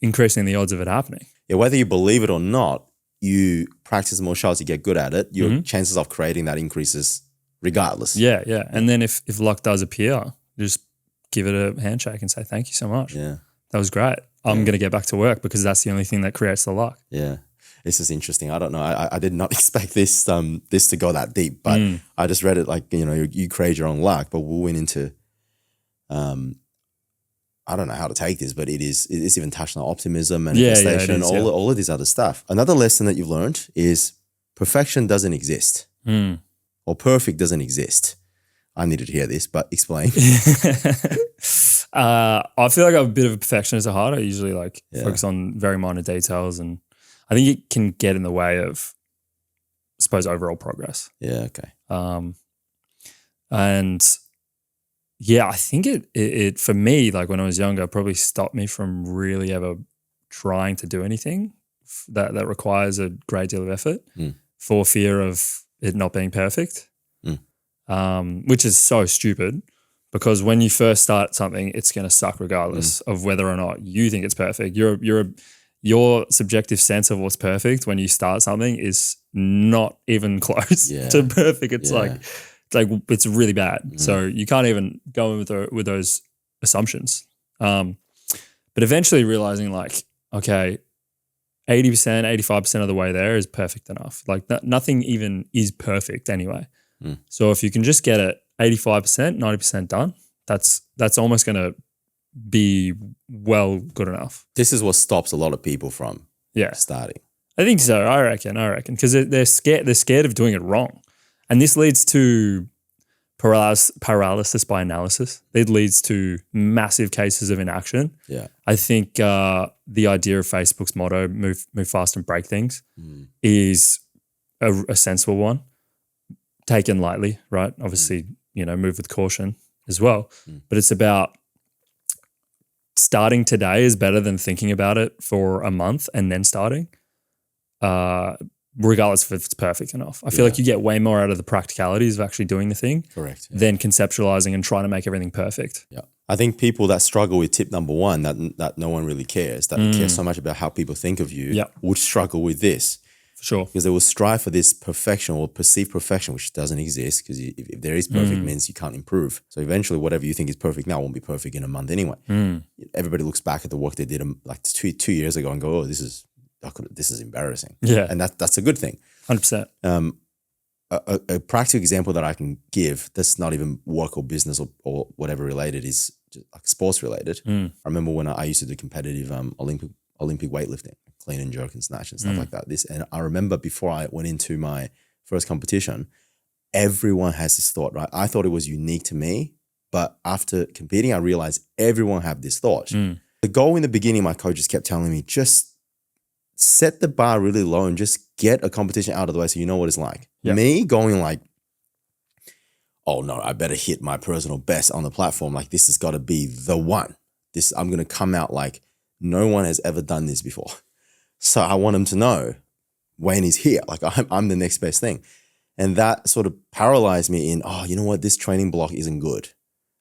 increasing the odds of it happening. Yeah, whether you believe it or not, you practice more shots, you get good at it, your chances of creating that increases regardless. Yeah, yeah. And then if luck does appear, just give it a handshake and say, thank you so much. Yeah. That was great. I'm going to get back to work because that's the only thing that creates the luck. Yeah. This is interesting. I don't know. I did not expect this to go that deep, but I just read it like, you create your own luck, but we went into, I don't know how to take this, but it's even touched on optimism, manifestation, all of this other stuff. Another lesson that you've learned is perfection doesn't exist or perfect doesn't exist. I needed to hear this, but explain. I feel like I'm a bit of a perfectionist at heart. I usually focus on very minor details, and I think it can get in the way of, I suppose, overall progress. Yeah, okay. And yeah, I think it for me, like when I was younger, probably stopped me from really ever trying to do anything that requires a great deal of effort for fear of it not being perfect, which is so stupid because when you first start something, it's going to suck regardless of whether or not you think it's perfect. Your subjective sense of what's perfect when you start something is not even close to perfect. It's it's really bad. So you can't even go in with those assumptions. But eventually realizing okay, 80%, 85% of the way there is perfect enough. Nothing even is perfect anyway. So if you can just get it 85%, 90% done, that's almost going to be good enough. This is what stops a lot of people from starting. I think so. I reckon because they're scared of doing it wrong. And this leads to paralysis by analysis. It leads to massive cases of inaction. Yeah, I think the idea of Facebook's motto, move fast and break things, is a sensible one, taken lightly, right? Obviously, move with caution as well. But it's about starting today is better than thinking about it for a month and then starting. Regardless if it's perfect enough. I feel like you get way more out of the practicalities of actually doing the thing than conceptualizing and trying to make everything perfect. Yeah. I think people that struggle with tip number 1, that no one really cares, that care so much about how people think of you, would struggle with this. For sure. Because they will strive for this perfection or perceived perfection, which doesn't exist because if there is perfect means you can't improve. So eventually whatever you think is perfect now won't be perfect in a month anyway. Everybody looks back at the work they did like two years ago and go, oh, this is embarrassing. Yeah. And that's a good thing. 100%. A practical example that I can give that's not even work or business or whatever related is just like sports related. I remember when I used to do competitive Olympic weightlifting, clean and jerk and snatch and stuff like that. And I remember before I went into my first competition, everyone has this thought, right? I thought it was unique to me, but after competing, I realized everyone have this thought. The goal in the beginning, my coaches kept telling me, just set the bar really low and just get a competition out of the way so you know what it's like. Yep. Me going oh no, I better hit my personal best on the platform. Like this has got to be the one. I'm going to come out like no one has ever done this before. So I want them to know Wayne is here. Like I'm the next best thing. And that sort of paralyzed me in, you know what? This training block isn't good.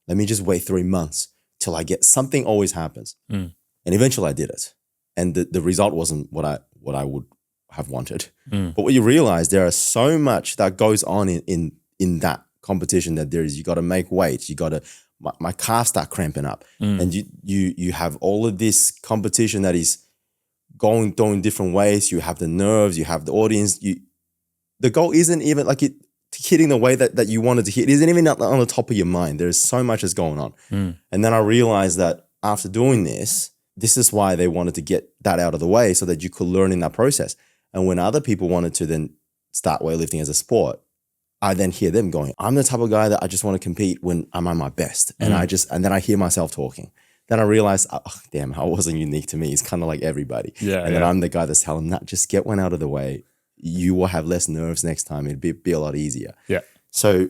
Let me just wait 3 months till I get something always happens. And eventually I did it. And the result wasn't what I would have wanted. But what you realize, there are so much that goes on in that competition that you got to make weight. You got to, my calves start cramping up. And you have all of this competition that is going different ways. You have the nerves, you have the audience. The goal isn't even like hitting the way that you wanted to hit. It isn't even on the top of your mind. There's so much that's going on. And then I realized that after doing this is why they wanted to get that out of the way so that you could learn in that process. And when other people wanted to then start weightlifting as a sport, I then hear them going, I'm the type of guy that I just want to compete when I'm at my best. And and then I hear myself talking. Then I realize, oh, damn, I wasn't unique to me. It's kind of like everybody. Yeah. And then I'm the guy that's telling them, just get one out of the way. You will have less nerves next time. It'd be a lot easier. Yeah. So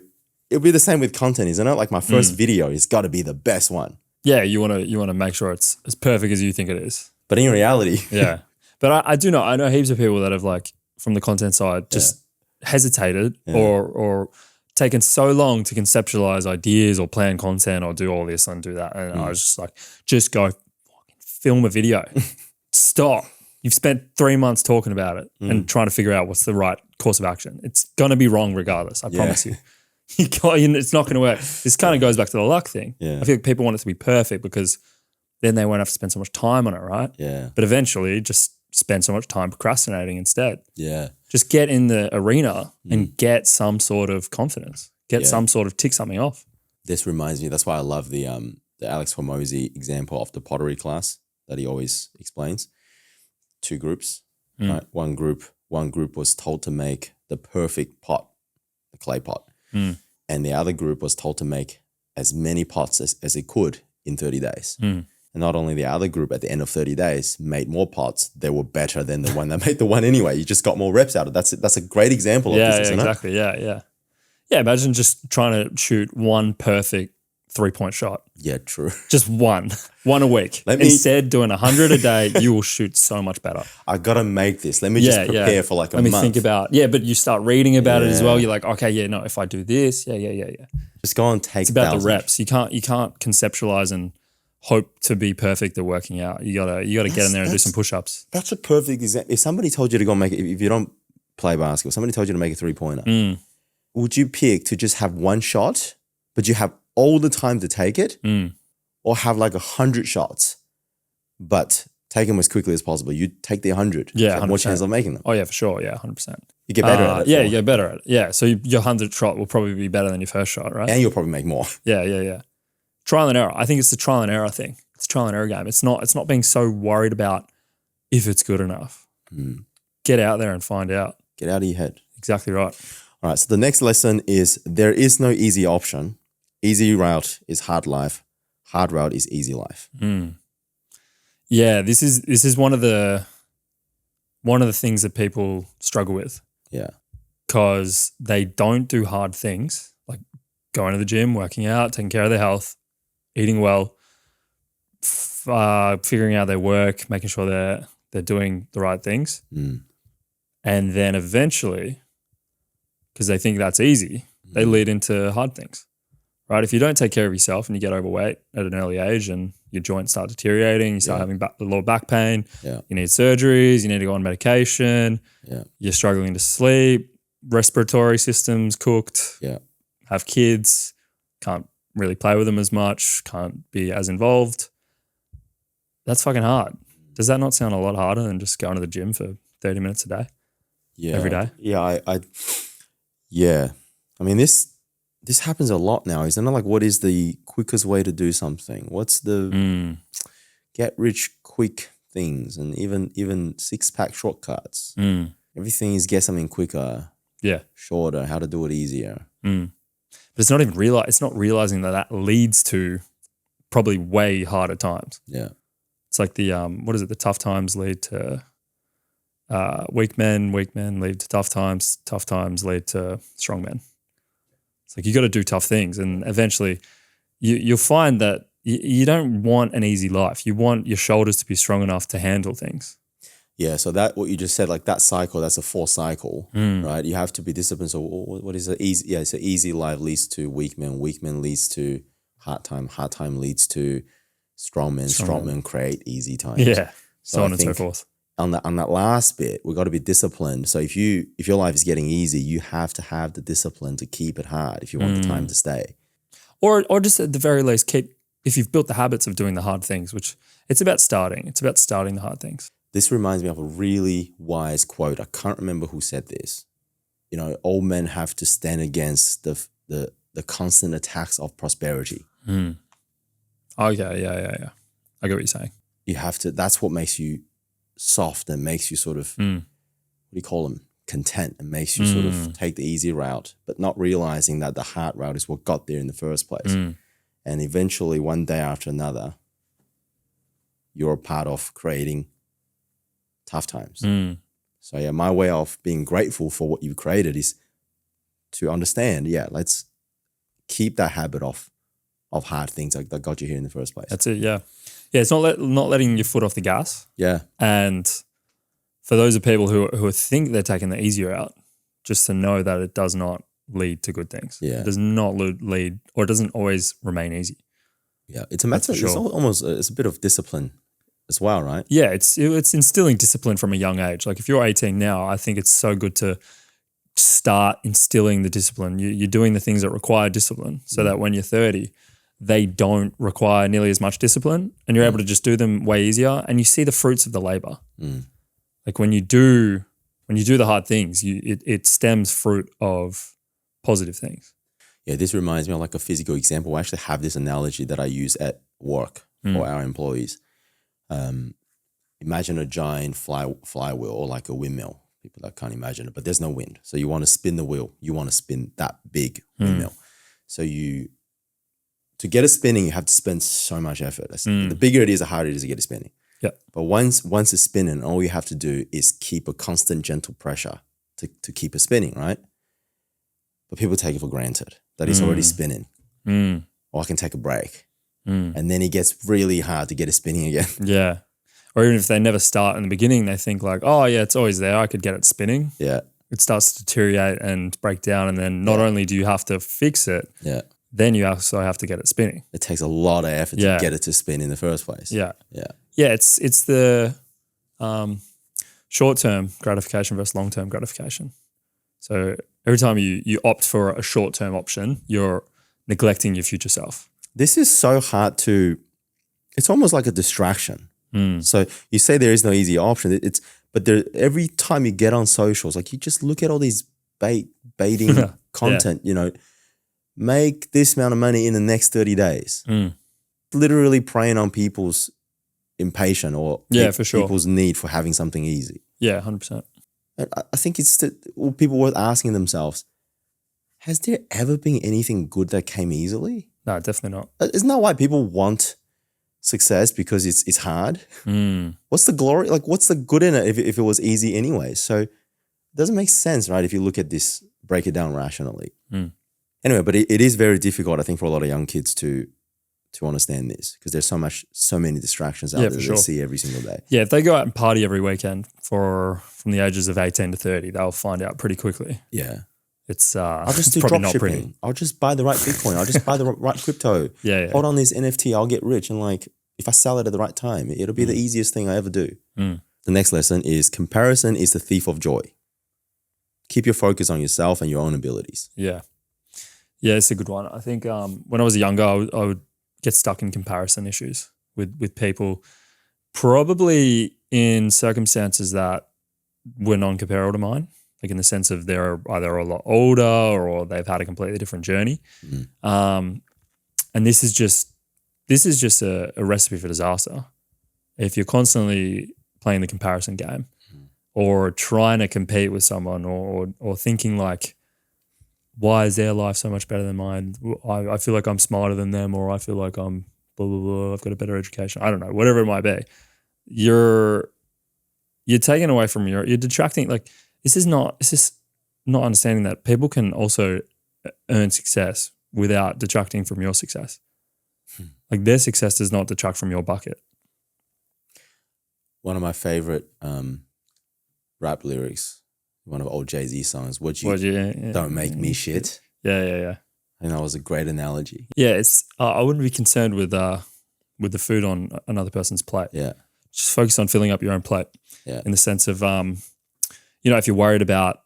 it'll be the same with content, isn't it? Like my first video has got to be the best one. Yeah, you want to make sure it's as perfect as you think it is. But in reality, yeah. But I know heaps of people that have like from the content side just hesitated or taken so long to conceptualize ideas or plan content or do all this and do that. And I was just like, just go fucking film a video. Stop. You've spent 3 months talking about it and trying to figure out what's the right course of action. It's going to be wrong regardless. I promise you. It's not going to work. This kind of goes back to the luck thing. Yeah. I feel like people want it to be perfect because then they won't have to spend so much time on it, right? Yeah. But eventually just spend so much time procrastinating instead. Yeah. Just get in the arena and get some sort of confidence. Get some sort of tick something off. This reminds me, that's why I love the Alex Hormozy example of the pottery class that he always explains. 2 groups, right? One group was told to make the perfect pot, the clay pot. And the other group was told to make as many pots as it could in 30 days. And not only the other group at the end of 30 days made more pots, they were better than the one that made the one anyway. You just got more reps out of it. That's a great example of this, isn't exactly. Yeah. Yeah, imagine just trying to shoot one perfect 3-point shot. Yeah, true. Just one a week. Instead, doing 100 a day, you will shoot so much better. I got to make this. Let me just prepare for like a month. Let me think about, but you start reading about it as well. You're like, okay, if I do this, Just go and take It's about the reps. You can't conceptualize and hope to be perfect at working out. You gotta get in there and do some push-ups. That's a perfect example. If somebody told you to go make it, if you don't play basketball, somebody told you to make a 3-pointer, would you pick to just have one shot, but you have all the time to take it, or have like 100 shots, but take them as quickly as possible? You take the 100. Yeah, more chance of making them. Oh yeah, for sure. Yeah, 100%. You get better at it. Yeah, you get better at it. Yeah, so your 100 shot will probably be better than your first shot, right? And you'll probably make more. Yeah. Trial and error. I think it's the trial and error thing. It's a trial and error game. It's not being so worried about if it's good enough. Get out there and find out. Get out of your head. Exactly right. All right. So the next lesson is there is no easy option. Easy route is hard life. Hard route is easy life. Yeah, this is one of the things that people struggle with. Yeah. Because they don't do hard things like going to the gym, working out, taking care of their health, eating well, figuring out their work, making sure they're doing the right things. And then eventually, because they think that's easy, they lead into hard things, right? If you don't take care of yourself and you get overweight at an early age and your joints start deteriorating, you start having lower back pain, you need surgeries, you need to go on medication, you're struggling to sleep, respiratory system's cooked, have kids, can't really play with them as much, can't be as involved. That's fucking hard. Does that not sound a lot harder than just going to the gym for 30 minutes a day? Every day? Yeah, I mean, this happens a lot now, isn't it? Like, what is the quickest way to do something? What's the get rich quick things, and even 6-pack shortcuts? Everything is get something quicker, shorter, how to do it easier. But it's not even it's not realizing that leads to probably way harder times. Yeah, it's like the what is it? The tough times lead to weak men lead to tough times lead to strong men. It's like you got to do tough things, and eventually you'll find that you don't want an easy life. You want your shoulders to be strong enough to handle things. Yeah, so that what you just said, like that cycle, that's a 4 cycle, right? You have to be disciplined. So what is it? Easy? Yeah, it's an easy life leads to weak men leads to hard time leads to strong men create easy times. Yeah, so on and so forth. On that last bit, we got to be disciplined. So if your life is getting easy, you have to have the discipline to keep it hard if you want the time to stay. Or just at the very least, if you've built the habits of doing the hard things, which it's about starting. It's about starting the hard things. This reminds me of a really wise quote. I can't remember who said this. You know, all men have to stand against the constant attacks of prosperity. Oh, yeah. I get what you're saying. You have to, that's what makes you soft and makes you sort of what do you call them, content, and makes you sort of take the easy route, but not realizing that the hard route is what got there in the first place. And eventually, one day after another, you're a part of creating tough times. So yeah, my way of being grateful for what you've created is to understand, let's keep that habit of hard things that got you here in the first place. That's it, yeah. Yeah, it's not letting your foot off the gas. Yeah. And for those of people who think they're taking the easier out, just to know that it does not lead to good things. Yeah. It does not lead, or it doesn't always remain easy. Yeah, it's a matter. It's almost it's a bit of discipline as well, right? Yeah, it's instilling discipline from a young age. Like if you're 18 now, I think it's so good to start instilling the discipline. You're doing the things that require discipline, so that when you're 30, they don't require nearly as much discipline, and you're able to just do them way easier, and you see the fruits of the labor. Like when you do the hard things, it stems fruit of positive things. Yeah, this reminds me of like a physical example. I actually have this analogy that I use at work for our employees. Imagine a giant flywheel or like a windmill. People that can't imagine it, but there's no wind. So you want to spin the wheel. You want to spin that big windmill. So to get it spinning, you have to spend so much effort. The bigger it is, the harder it is to get it spinning. Yeah. But once it's spinning, all you have to do is keep a constant gentle pressure to keep it spinning, right? But people take it for granted that it's already spinning. Or I can take a break. And then it gets really hard to get it spinning again. Yeah. Or even if they never start in the beginning, they think like, oh yeah, it's always there. I could get it spinning. Yeah. It starts to deteriorate and break down. And then not only do you have to fix it, then you also have to get it spinning. It takes a lot of effort to get it to spin in the first place. Yeah. Yeah. Yeah. It's the short-term gratification versus long-term gratification. So every time you opt for a short-term option, you're neglecting your future self. This is so hard it's almost like a distraction. So you say there is no easy option. But every time you get on socials, like you just look at all these baiting content, make this amount of money in the next 30 days. Literally preying on people's impatience or for sure. people's need for having something easy. Yeah, 100%. I think it's people worth asking themselves, has there ever been anything good that came easily? No, definitely not. Isn't that why people want success? Because it's hard. What's the glory? Like, what's the good in it if it was easy anyway? So it doesn't make sense, right? If you look at this, break it down rationally. Anyway, but it is very difficult, I think, for a lot of young kids to understand this because there's so many distractions out there that they see every single day. Yeah, if they go out and party every weekend from the ages of 18 to 30, they'll find out pretty quickly. Yeah. I'll just do drop shipping. I'll just buy the right Bitcoin. I'll just buy the right crypto. Yeah. Hold on this NFT. I'll get rich. And like, if I sell it at the right time, it'll be the easiest thing I ever do. The next lesson is comparison is the thief of joy. Keep your focus on yourself and your own abilities. Yeah. Yeah, it's a good one. I think when I was younger, I would get stuck in comparison issues with people, probably in circumstances that were non-comparable to mine. Like in the sense of they're either a lot older or they've had a completely different journey. And this is just a recipe for disaster. If you're constantly playing the comparison game or trying to compete with someone or thinking like, why is their life so much better than mine? I feel like I'm smarter than them, or I feel like I'm blah, blah, blah. I've got a better education. I don't know, whatever it might be. You're taking away from you're detracting. Like, This is not understanding that people can also earn success without detracting from your success. Like their success does not detract from your bucket. One of my favorite rap lyrics, one of old Jay-Z songs, don't make me shit. Yeah. And that was a great analogy. Yeah, it's I wouldn't be concerned with the food on another person's plate. Yeah. Just focus on filling up your own plate. Yeah. In the sense of if you're worried about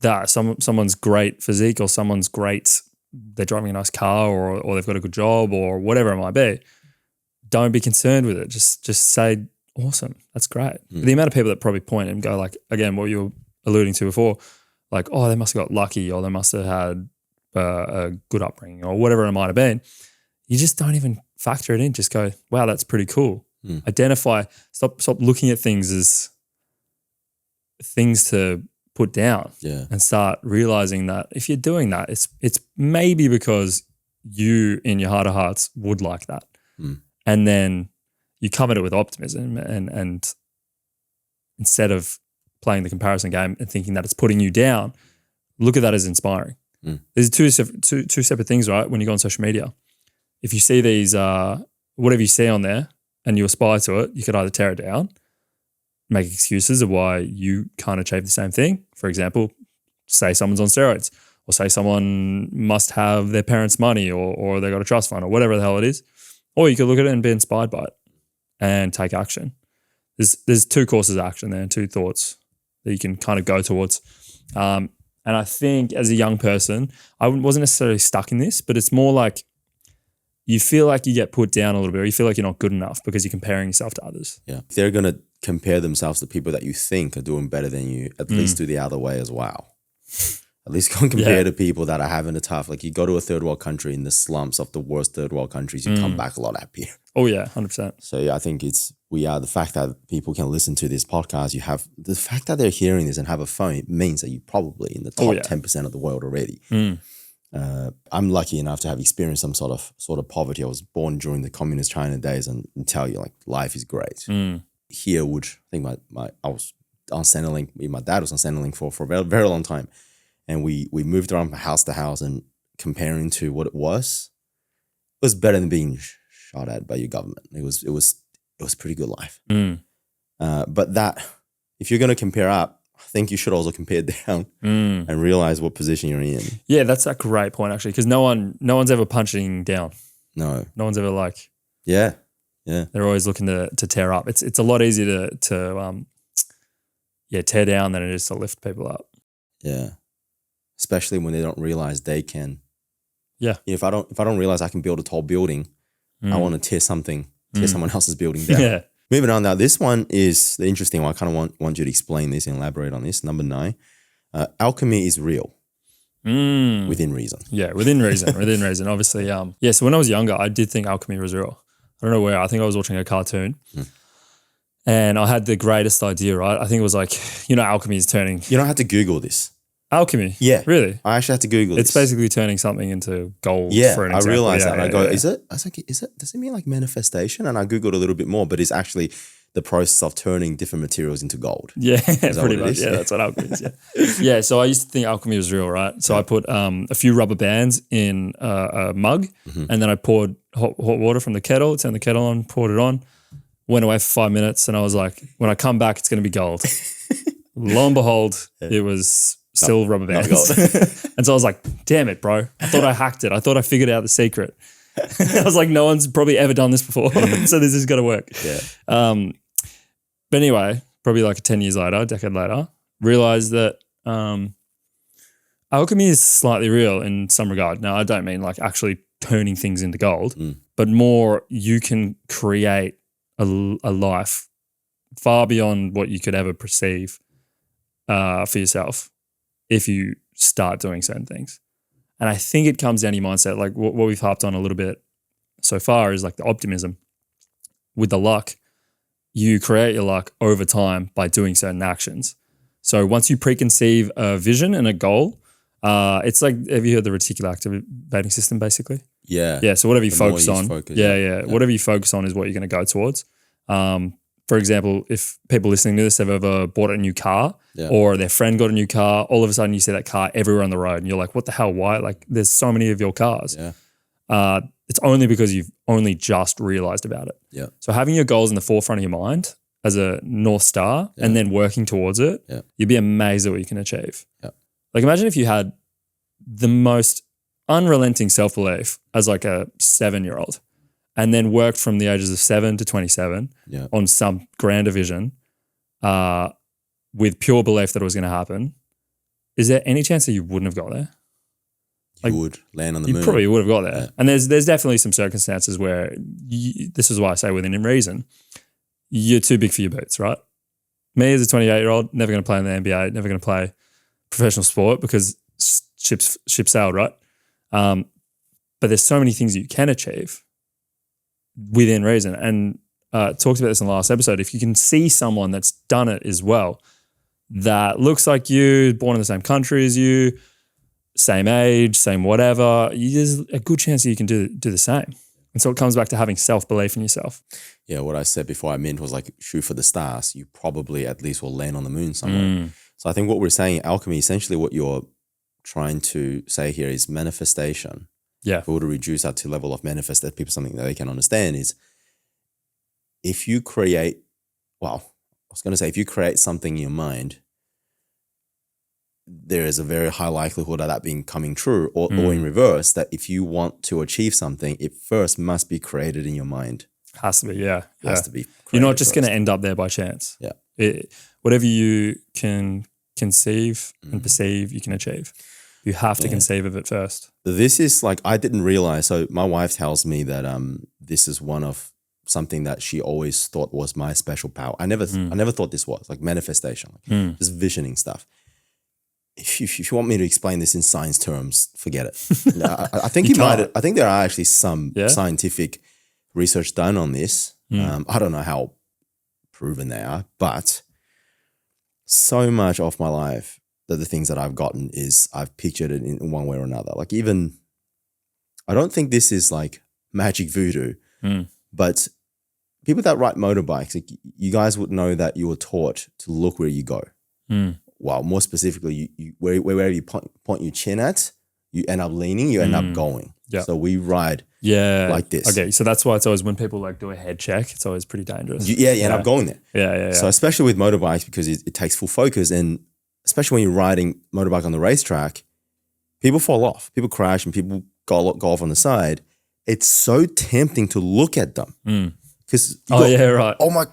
that someone's great physique or someone's great, they're driving a nice car or they've got a good job or whatever it might be, don't be concerned with it. Just say, awesome, that's great. The amount of people that probably point and go like, again, what you were alluding to before, like, oh, they must have got lucky or they must have had a good upbringing or whatever it might have been. You just don't even factor it in. Just go, wow, that's pretty cool. Identify, stop looking at things as things to put down and start realizing that if you're doing that, it's maybe because you in your heart of hearts would like that. And then you come at it with optimism and instead of playing the comparison game and thinking that it's putting you down, look at that as inspiring. There's two separate things, right? When you go on social media, if you see these, whatever you see on there and you aspire to it, you could either tear it down, make excuses of why you can't achieve the same thing. For example, say someone's on steroids, or say someone must have their parents' money, or they got a trust fund, or whatever the hell it is. Or you could look at it and be inspired by it and take action. There's two courses of action there and two thoughts that you can kind of go towards. And I think as a young person, I wasn't necessarily stuck in this, but it's more like you feel like you get put down a little bit, or you feel like you're not good enough because you're comparing yourself to others. Yeah. If they're going to compare themselves to people that you think are doing better than you, at least do the other way as well. At least go and compare to people that are having it tough. Like you go to a third world country in the slumps of the worst third world countries, you come back a lot happier. Oh yeah, 100%. So yeah, I think the fact that people can listen to this podcast, the fact that they're hearing this and have a phone, it means that you're probably in the top 10% of the world already. I'm lucky enough to have experienced some sort of poverty. I was born during the communist China days and tell you like life is great. Here, I think I was on Centrelink, my dad was on Centrelink for a very, very long time. And we moved around from house to house, and comparing to what it was better than being shot at by your government. It was a pretty good life. But that, if you're going to compare up, I think you should also compare down and realize what position you're in. Yeah, that's a great point actually, because no one's ever punching down. No one's ever like. Yeah. They're always looking to tear up. It's a lot easier to tear down than it is to lift people up. Yeah. Especially when they don't realize they can. Yeah. If I don't realize I can build a tall building, I want to tear someone else's building down. Yeah. Moving on now, this one is the interesting one. I kind of want you to explain this and elaborate on this. Number 9, alchemy is real. Within reason. Yeah, within reason. Within reason. Obviously, so when I was younger, I did think alchemy was real. I don't know where. I think I was watching a cartoon. And I had the greatest idea, right? I think it was like, alchemy is turning. You don't have to Google this. Alchemy? Yeah. Really? I actually had to Google this. It's basically turning something into gold, for an example. I realized that. And I go, is it? I was like, does it mean like manifestation? And I Googled a little bit more, but it's actually the process of turning different materials into gold. Yeah, pretty much. Yeah, that's what alchemy is. Yeah. Yeah, so I used to think alchemy was real, right? So I put a few rubber bands in a mug, and then I poured hot water from the kettle, turned the kettle on, poured it on, went away for 5 minutes, and I was like, when I come back, it's going to be gold. Lo and behold, it was still rubber bands. And so I was like, damn it, bro. I thought I hacked it. I thought I figured out the secret. I was like, no one's probably ever done this before. So this is going to work. Yeah. But anyway, probably like 10 years later, a decade later, realized that alchemy is slightly real in some regard. Now, I don't mean like actually turning things into gold, but more you can create a life far beyond what you could ever perceive for yourself if you start doing certain things. And I think it comes down to your mindset. Like what we've harped on a little bit so far is like the optimism. With the luck, you create your luck over time by doing certain actions. So once you preconceive a vision and a goal, it's like, have you heard the reticular activating system basically? Yeah. Yeah. So whatever you focus on, whatever you focus on is what you're going to go towards. For example, if people listening to this have ever bought a new car or their friend got a new car, all of a sudden you see that car everywhere on the road and you're like, what the hell? Why? Like there's so many of your cars. Yeah. It's only because you've only just realized about it. Yeah. So having your goals in the forefront of your mind as a North Star and then working towards it, you'd be amazed at what you can achieve. Yeah. Like imagine if you had the most unrelenting self-belief as like a 7-year-old and then worked from the ages of 7 to 27 on some grander vision with pure belief that it was going to happen. Is there any chance that you wouldn't have got there? Like, you would land on the moon. You probably would have got there. Yeah. And there's definitely some circumstances where this is why I say within reason, you're too big for your boots, right? Me as a 28-year-old, never going to play in the NBA, never going to play professional sport because ship sailed, right? But there's so many things that you can achieve within reason. And talked about this in the last episode. If you can see someone that's done it as well, that looks like you, born in the same country as you, same age, same whatever, there's a good chance that you can do the same. And so it comes back to having self-belief in yourself. Yeah, what I said before I meant was like shoot for the stars. You probably at least will land on the moon somewhere. So I think what we're saying in alchemy, essentially what you're trying to say here is manifestation. Yeah. If we were to reduce that to level of manifest that people something that they can understand is if you create, if you create something in your mind, there is a very high likelihood of that being coming true or in reverse, that if you want to achieve something, it first must be created in your mind. Has to be, yeah. Has to be. You're not just going to end up there by chance. Yeah. Whatever you can conceive and perceive, you can achieve. You have to conceive of it first. This is like, I didn't realize. So my wife tells me that this is one of something that she always thought was my special power. I never thought this was like manifestation, like just visioning stuff. If you want me to explain this in science terms, forget it. I think I think there are actually some scientific research done on this. I don't know how proven they are, but so much of my life, the things that I've gotten is I've pictured it in one way or another. Like even, I don't think this is like magic voodoo, but people that ride motorbikes, like you guys would know that you were taught to look where you go. Well, more specifically, wherever you point your chin at, you end up leaning, you end up going. Yeah. So we ride like this. Okay, so that's why it's always when people like do a head check, it's always pretty dangerous. You end up going there. Yeah. So especially with motorbikes, because it takes full focus, and especially when you're riding motorbike on the racetrack, people fall off, people crash, and people go off on the side. It's so tempting to look at them because right. Oh my.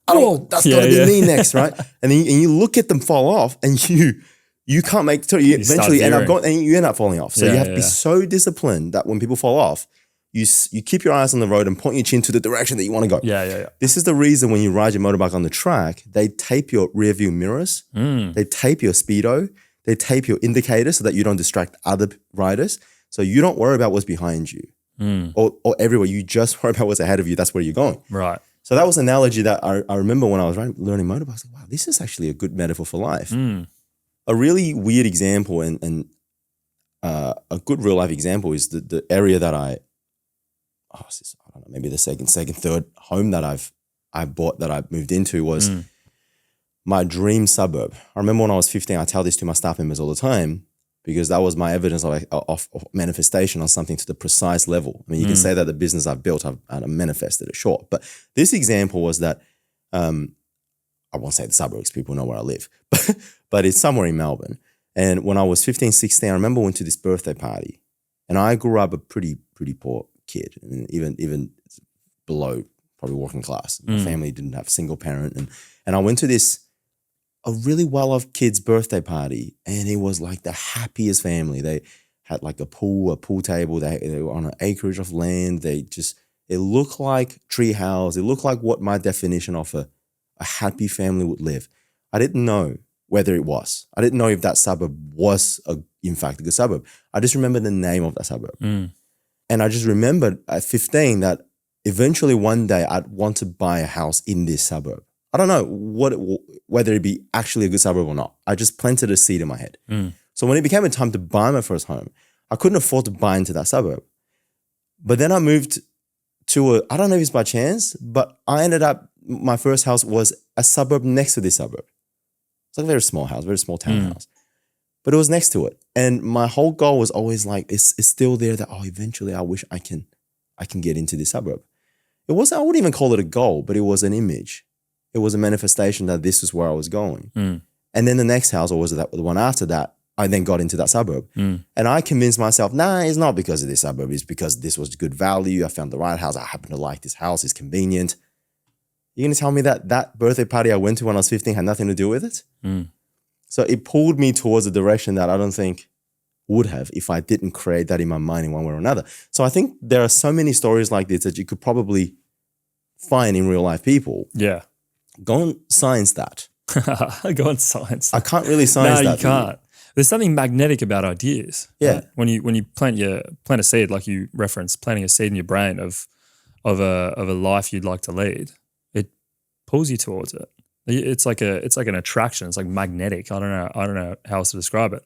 That's got to be me next, right? And then you look at them fall off, and you can't make. So you eventually end up going, and you end up falling off. So you have to be so disciplined that when people fall off, you keep your eyes on the road and point your chin to the direction that you want to go. Yeah. This is the reason when you ride your motorbike on the track, they tape your rear view mirrors, they tape your speedo, they tape your indicator so that you don't distract other riders. So you don't worry about what's behind you or everywhere. You just worry about what's ahead of you. That's where you're going. Right. So that was an analogy that I remember when I was learning motorbikes. Like, wow, this is actually a good metaphor for life. A really weird example and a good real life example is the area that I don't know, maybe the second, third home that I bought that I moved into was my dream suburb. I remember when I was 15, I tell this to my staff members all the time because that was my evidence of manifestation on something to the precise level. I mean, you can say that the business I've built, I've manifested it, sure. But this example was that, I won't say the suburbs, people know where I live, but it's somewhere in Melbourne. And when I was 15, 16, I remember I went to this birthday party, and I grew up a pretty poor kid, and even below probably working class. My family didn't have a single parent. And I went to a really well-off kid's birthday party, and it was like the happiest family. They had like a pool table. They were on an acreage of land. It looked like tree house. It looked like what my definition of a happy family would live. I didn't know whether it was. I didn't know if that suburb was in fact a good suburb. I just remember the name of that suburb. And I just remembered at 15 that eventually one day I'd want to buy a house in this suburb. I don't know whether it be actually a good suburb or not. I just planted a seed in my head. So when it became a time to buy my first home, I couldn't afford to buy into that suburb. But then I moved to I don't know if it's by chance, but I ended up, my first house was a suburb next to this suburb. It's like a very small house, very small townhouse. But it was next to it. And my whole goal was always like, it's still there that, eventually I wish I can get into this suburb. I wouldn't even call it a goal, but it was an image. It was a manifestation that this is where I was going. And then the next house, or was it the one after that, I then got into that suburb. And I convinced myself, it's not because of this suburb. It's because this was good value. I found the right house. I happen to like this house. It's convenient. You're going to tell me that birthday party I went to when I was 15 had nothing to do with it? So it pulled me towards a direction that I don't think would have if I didn't create that in my mind in one way or another. So I think there are so many stories like this that you could probably find in real life people. Yeah. Go and science that. Go and science. I can't really science that. No, you can't. There's something magnetic about ideas. Yeah. Right? When you plant a seed, like you referenced, planting a seed in your brain of a life you'd like to lead, it pulls you towards it. It's like an attraction. It's like magnetic. I don't know how else to describe it.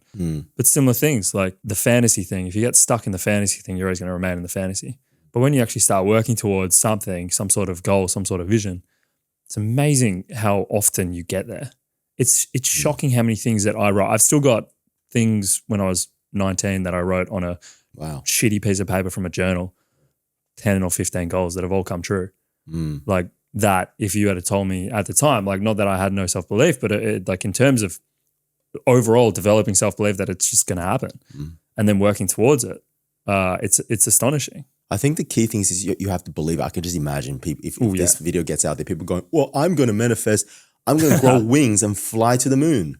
But similar things like the fantasy thing. If you get stuck in the fantasy thing, you're always going to remain in the fantasy. But when you actually start working towards something, some sort of goal, some sort of vision, it's amazing how often you get there. It's shocking how many things that I write. I've still got things when I was 19 that I wrote on a shitty piece of paper from a journal, 10 or 15 goals that have all come true. Like that, if you had told me at the time, like not that I had no self-belief, but it, like in terms of overall developing self-belief that it's just going to happen and then working towards it, it's astonishing. I think the key thing is you have to believe it. I can just imagine people, if this video gets out there, people going, well, I'm going to manifest, I'm going to grow wings and fly to the moon.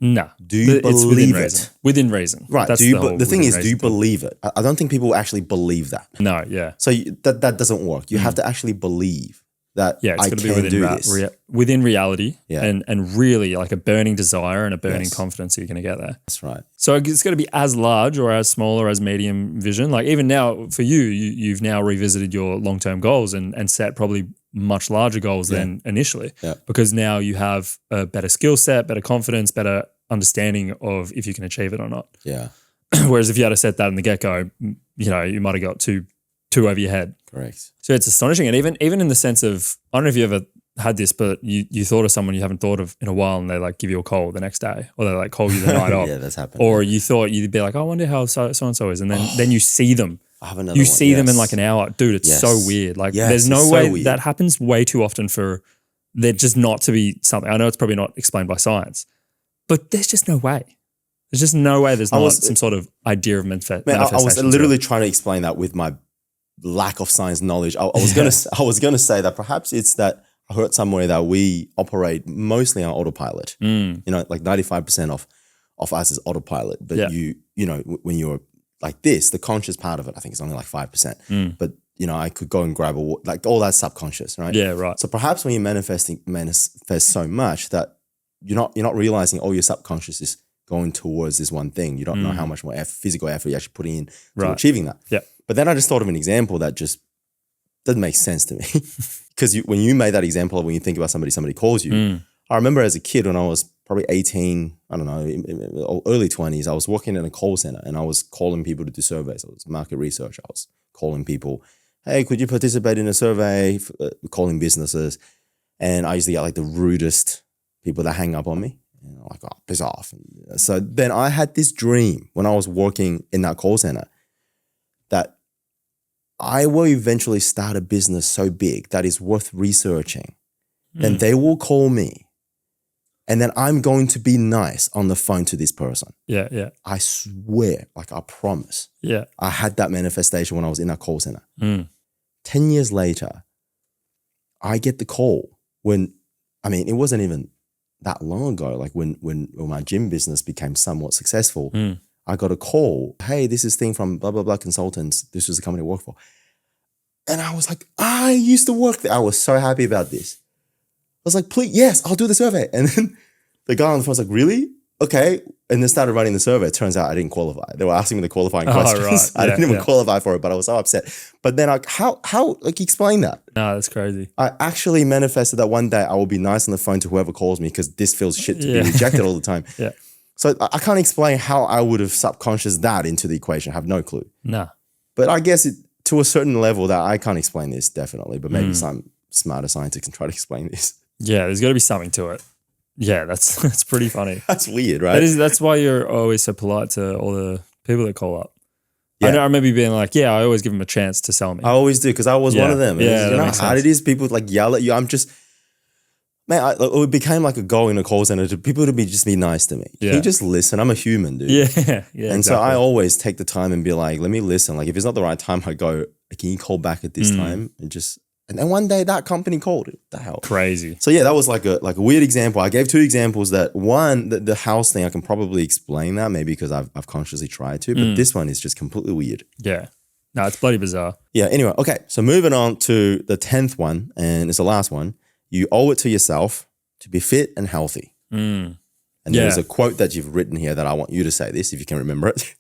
No. Do you believe it? Reason. Within reason. Right. That's the thing is, do you believe it? I don't think people actually believe that. No, yeah. So that doesn't work. You have to actually believe that it's I got to can be do this. Within reality and really like a burning desire and a burning confidence that you're going to get there. That's right. So it's got to be as large or as small or as medium vision. Like even now for you've now revisited your long-term goals and set probably much larger goals than initially because now you have a better skill set, better confidence, better understanding of if you can achieve it or not. Yeah. Whereas if you had set that in the get-go, you might have got too over your head. Correct. So it's astonishing. And even in the sense of, I don't know if you ever had this, but you thought of someone you haven't thought of in a while and they like give you a call the next day or they like call you the night off. Yeah, that's happened. Or you thought you'd be like, oh, I wonder how so-and-so is. And then you see them. I have another you one. see them in like an hour. Dude, it's so weird. Like there's no way that happens way too often for there just not to be something. I know it's probably not explained by science, but there's just no way. There's just no way there's not some sort of idea of manifestation. I was literally trying to explain that with my lack of science knowledge. I was gonna say that perhaps it's that I heard somewhere that we operate mostly on autopilot. You know, like 95% of us is autopilot. But you know, when you're like this, the conscious part of it, I think is only like 5%. But you know, I could go and grab like all that subconscious, right? Yeah, right. So perhaps when you manifest so much that you're not realizing all your subconscious is going towards this one thing. You don't know how much more physical effort you actually put in to achieving that. Yeah. But then I just thought of an example that just doesn't make sense to me. Because when you made that example of when you think about somebody calls you, I remember as a kid when I was probably 18, I don't know, early 20s, I was working in a call center and I was calling people to do surveys. I was market research. I was calling people, hey, could you participate in a survey? Calling businesses. And I used to get like the rudest people that hang up on me. You know, like, oh, piss off. So then I had this dream when I was working in that call center that I will eventually start a business so big that is worth researching. Then they will call me and then I'm going to be nice on the phone to this person. Yeah, yeah. I swear, like I promise. Yeah. I had that manifestation when I was in that call center. 10 years later, I get the call when, I mean, it wasn't even that long ago, like when my gym business became somewhat successful, I got a call. Hey, this is thing from blah, blah, blah consultants. This was the company I work for. And I was like, I used to work there. I was so happy about this. I was like, please, yes, I'll do the survey. And then the guy on the phone was like, really? Okay. And then started running the survey. It turns out I didn't qualify. They were asking me the qualifying questions. Right. I didn't even qualify for it, but I was so upset. But then like, how, like explain that? No, that's crazy. I actually manifested that one day I will be nice on the phone to whoever calls me because this feels shit to be rejected all the time. Yeah. So I can't explain how I would have subconscious that into the equation. I have no clue. No. But I guess to a certain level that I can't explain this definitely, but maybe some smarter scientists can try to explain this. Yeah, there's got to be something to it. Yeah, that's pretty funny. That's weird, right? That's why you're always so polite to all the people that call up. Yeah. I remember you being like, yeah, I always give them a chance to sell me. I always do because I was one of them. Yeah, you know how hard it is? People like yell at you. I'm just, man, it became like a goal in a call center to people to just be nice to me. Can you just listen? I'm a human, dude. Yeah. And so I always take the time and be like, let me listen. Like if it's not the right time, I go, can you call back at this time? And then one day that company called. What the hell? Crazy. So yeah, that was like a weird example. I gave two examples that one, the house thing, I can probably explain that maybe because I've consciously tried to, but this one is just completely weird. Yeah. No, it's bloody bizarre. Yeah. Anyway, okay. So moving on to the 10th one, and it's the last one. You owe it to yourself to be fit and healthy. And there's a quote that you've written here that I want you to say this if you can remember it.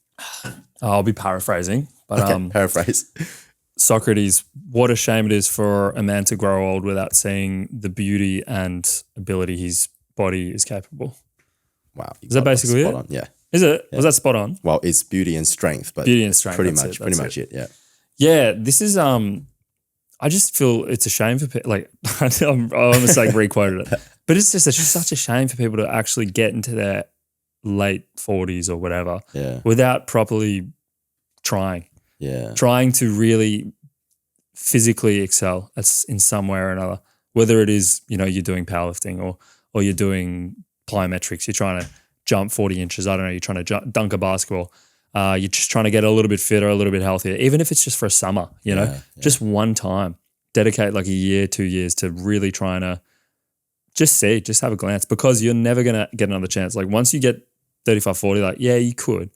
I'll be paraphrasing, but okay, paraphrase. Socrates, what a shame it is for a man to grow old without seeing the beauty and ability his body is capable. Wow. Is that basically it? On. Yeah. Is it? Yeah. Was that spot on? Well, it's beauty and strength, but Beauty and strength. pretty That's much it. Yeah. Yeah. This is I just feel it's a shame for people. Like I almost like requoted it, but it's just such a shame for people to actually get into their late 40s or whatever without properly trying to really physically excel in some way or another. Whether it is you're doing powerlifting or you're doing plyometrics, you're trying to jump 40 inches. I don't know. You're trying to dunk a basketball. You're just trying to get a little bit fitter, a little bit healthier, even if it's just for a summer, just one time. Dedicate like a year, 2 years to really trying to just have a glance, because you're never going to get another chance. Like once you get 35, 40, like, yeah, you could,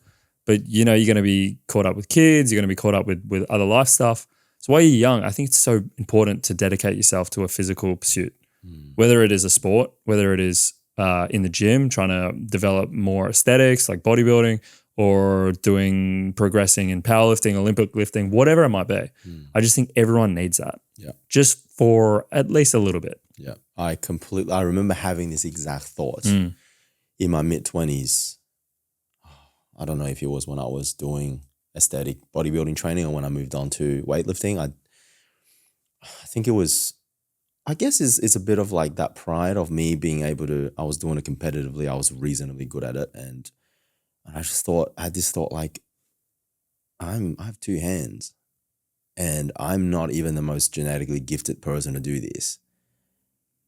but you're going to be caught up with kids. You're going to be caught up with other life stuff. So while you're young, I think it's so important to dedicate yourself to a physical pursuit, whether it is a sport, whether it is in the gym, trying to develop more aesthetics like bodybuilding, or progressing in powerlifting, Olympic lifting, whatever it might be. I just think everyone needs that. Yeah. Just for at least a little bit. Yeah. I remember having this exact thought in my mid-20s. I don't know if it was when I was doing aesthetic bodybuilding training or when I moved on to weightlifting. I think it was, I guess it's a bit of like that pride of me being able to, I was doing it competitively. I was reasonably good at it. And I had this thought like, I have two hands and I'm not even the most genetically gifted person to do this.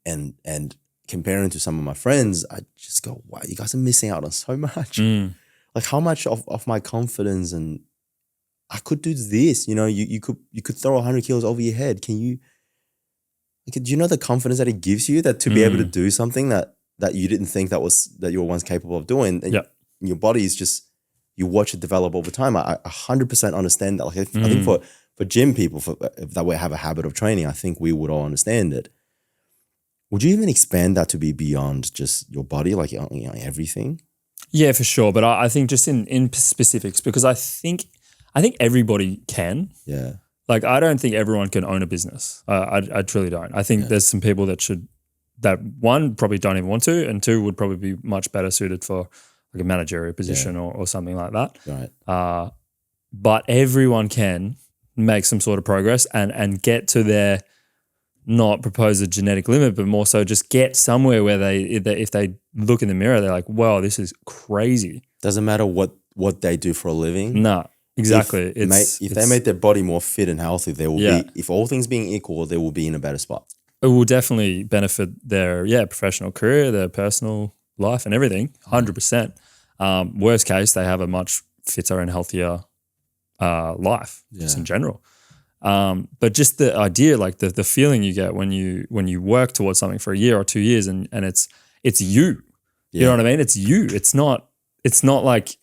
And comparing to some of my friends, I just go, wow, you guys are missing out on so much. Like how much of my confidence, and I could do this, you could throw 100 kilos over your head. Do you know the confidence that it gives you, that to be able to do something that you didn't think that you were once capable of doing? And your body is just, you watch it develop over time. I 100% understand that. Like I think for gym people that we have a habit of training, I think we would all understand it. Would you even expand that to be beyond just your body, like everything? Yeah, for sure. But I think just in specifics, because I think everybody can. Yeah. Like I don't think everyone can own a business. I truly don't. I think there's some people that one probably don't even want to, and two would probably be much better suited for like a managerial position or something like that. Right. But everyone can make some sort of progress and get to their, not propose a genetic limit, but more so just get somewhere where if they look in the mirror, they're like, wow, this is crazy. Doesn't matter what they do for a living. No, exactly. If they make their body more fit and healthy, they will be, if all things being equal, they will be in a better spot. It will definitely benefit their professional career, their personal life and everything, 100%. Worst case, they have a much fitter and healthier life just in general. But just the idea, like the feeling you get when you work towards something for a year or 2 years and it's you. You know what I mean? It's you. It's not like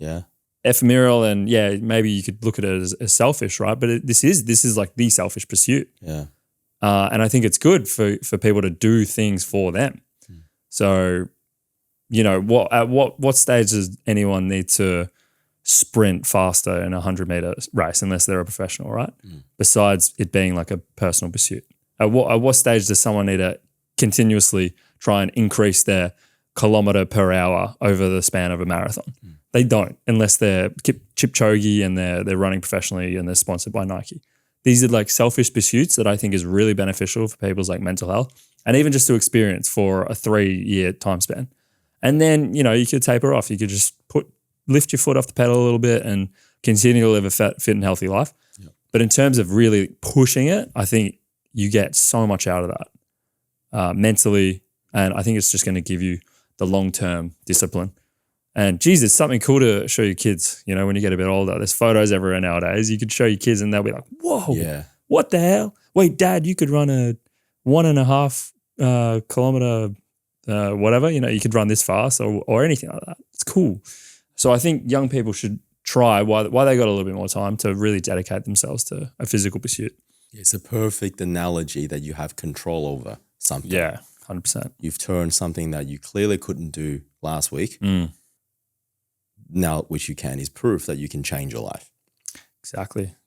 ephemeral and maybe you could look at it as selfish, right? But this is like the selfish pursuit. Yeah. And I think it's good for people to do things for them. So, at what stage does anyone need to sprint faster in a 100-meter race unless they're a professional, right? Besides it being like a personal pursuit. At what stage does someone need to continuously try and increase their kilometer per hour over the span of a marathon? They don't, unless they're Kipchoge and they're running professionally and they're sponsored by Nike. These are like selfish pursuits that I think is really beneficial for people's like mental health and even just to experience for a 3-year time span. And then, you could taper off. You could just lift your foot off the pedal a little bit and continue to live a fit and healthy life. Yep. But in terms of really pushing it, I think you get so much out of that mentally. And I think it's just going to give you the long-term discipline. And geez, it's something cool to show your kids, when you get a bit older. There's photos everywhere nowadays. You could show your kids and they'll be like, whoa, what the hell? Wait, Dad, you could run a 1.5 kilometer whatever, you could run this fast or anything like that. It's cool. So I think young people should try while they got a little bit more time to really dedicate themselves to a physical pursuit. It's a perfect analogy that you have control over something. Yeah, 100%. You've turned something that you clearly couldn't do last week. Now, which you can, is proof that you can change your life. Exactly.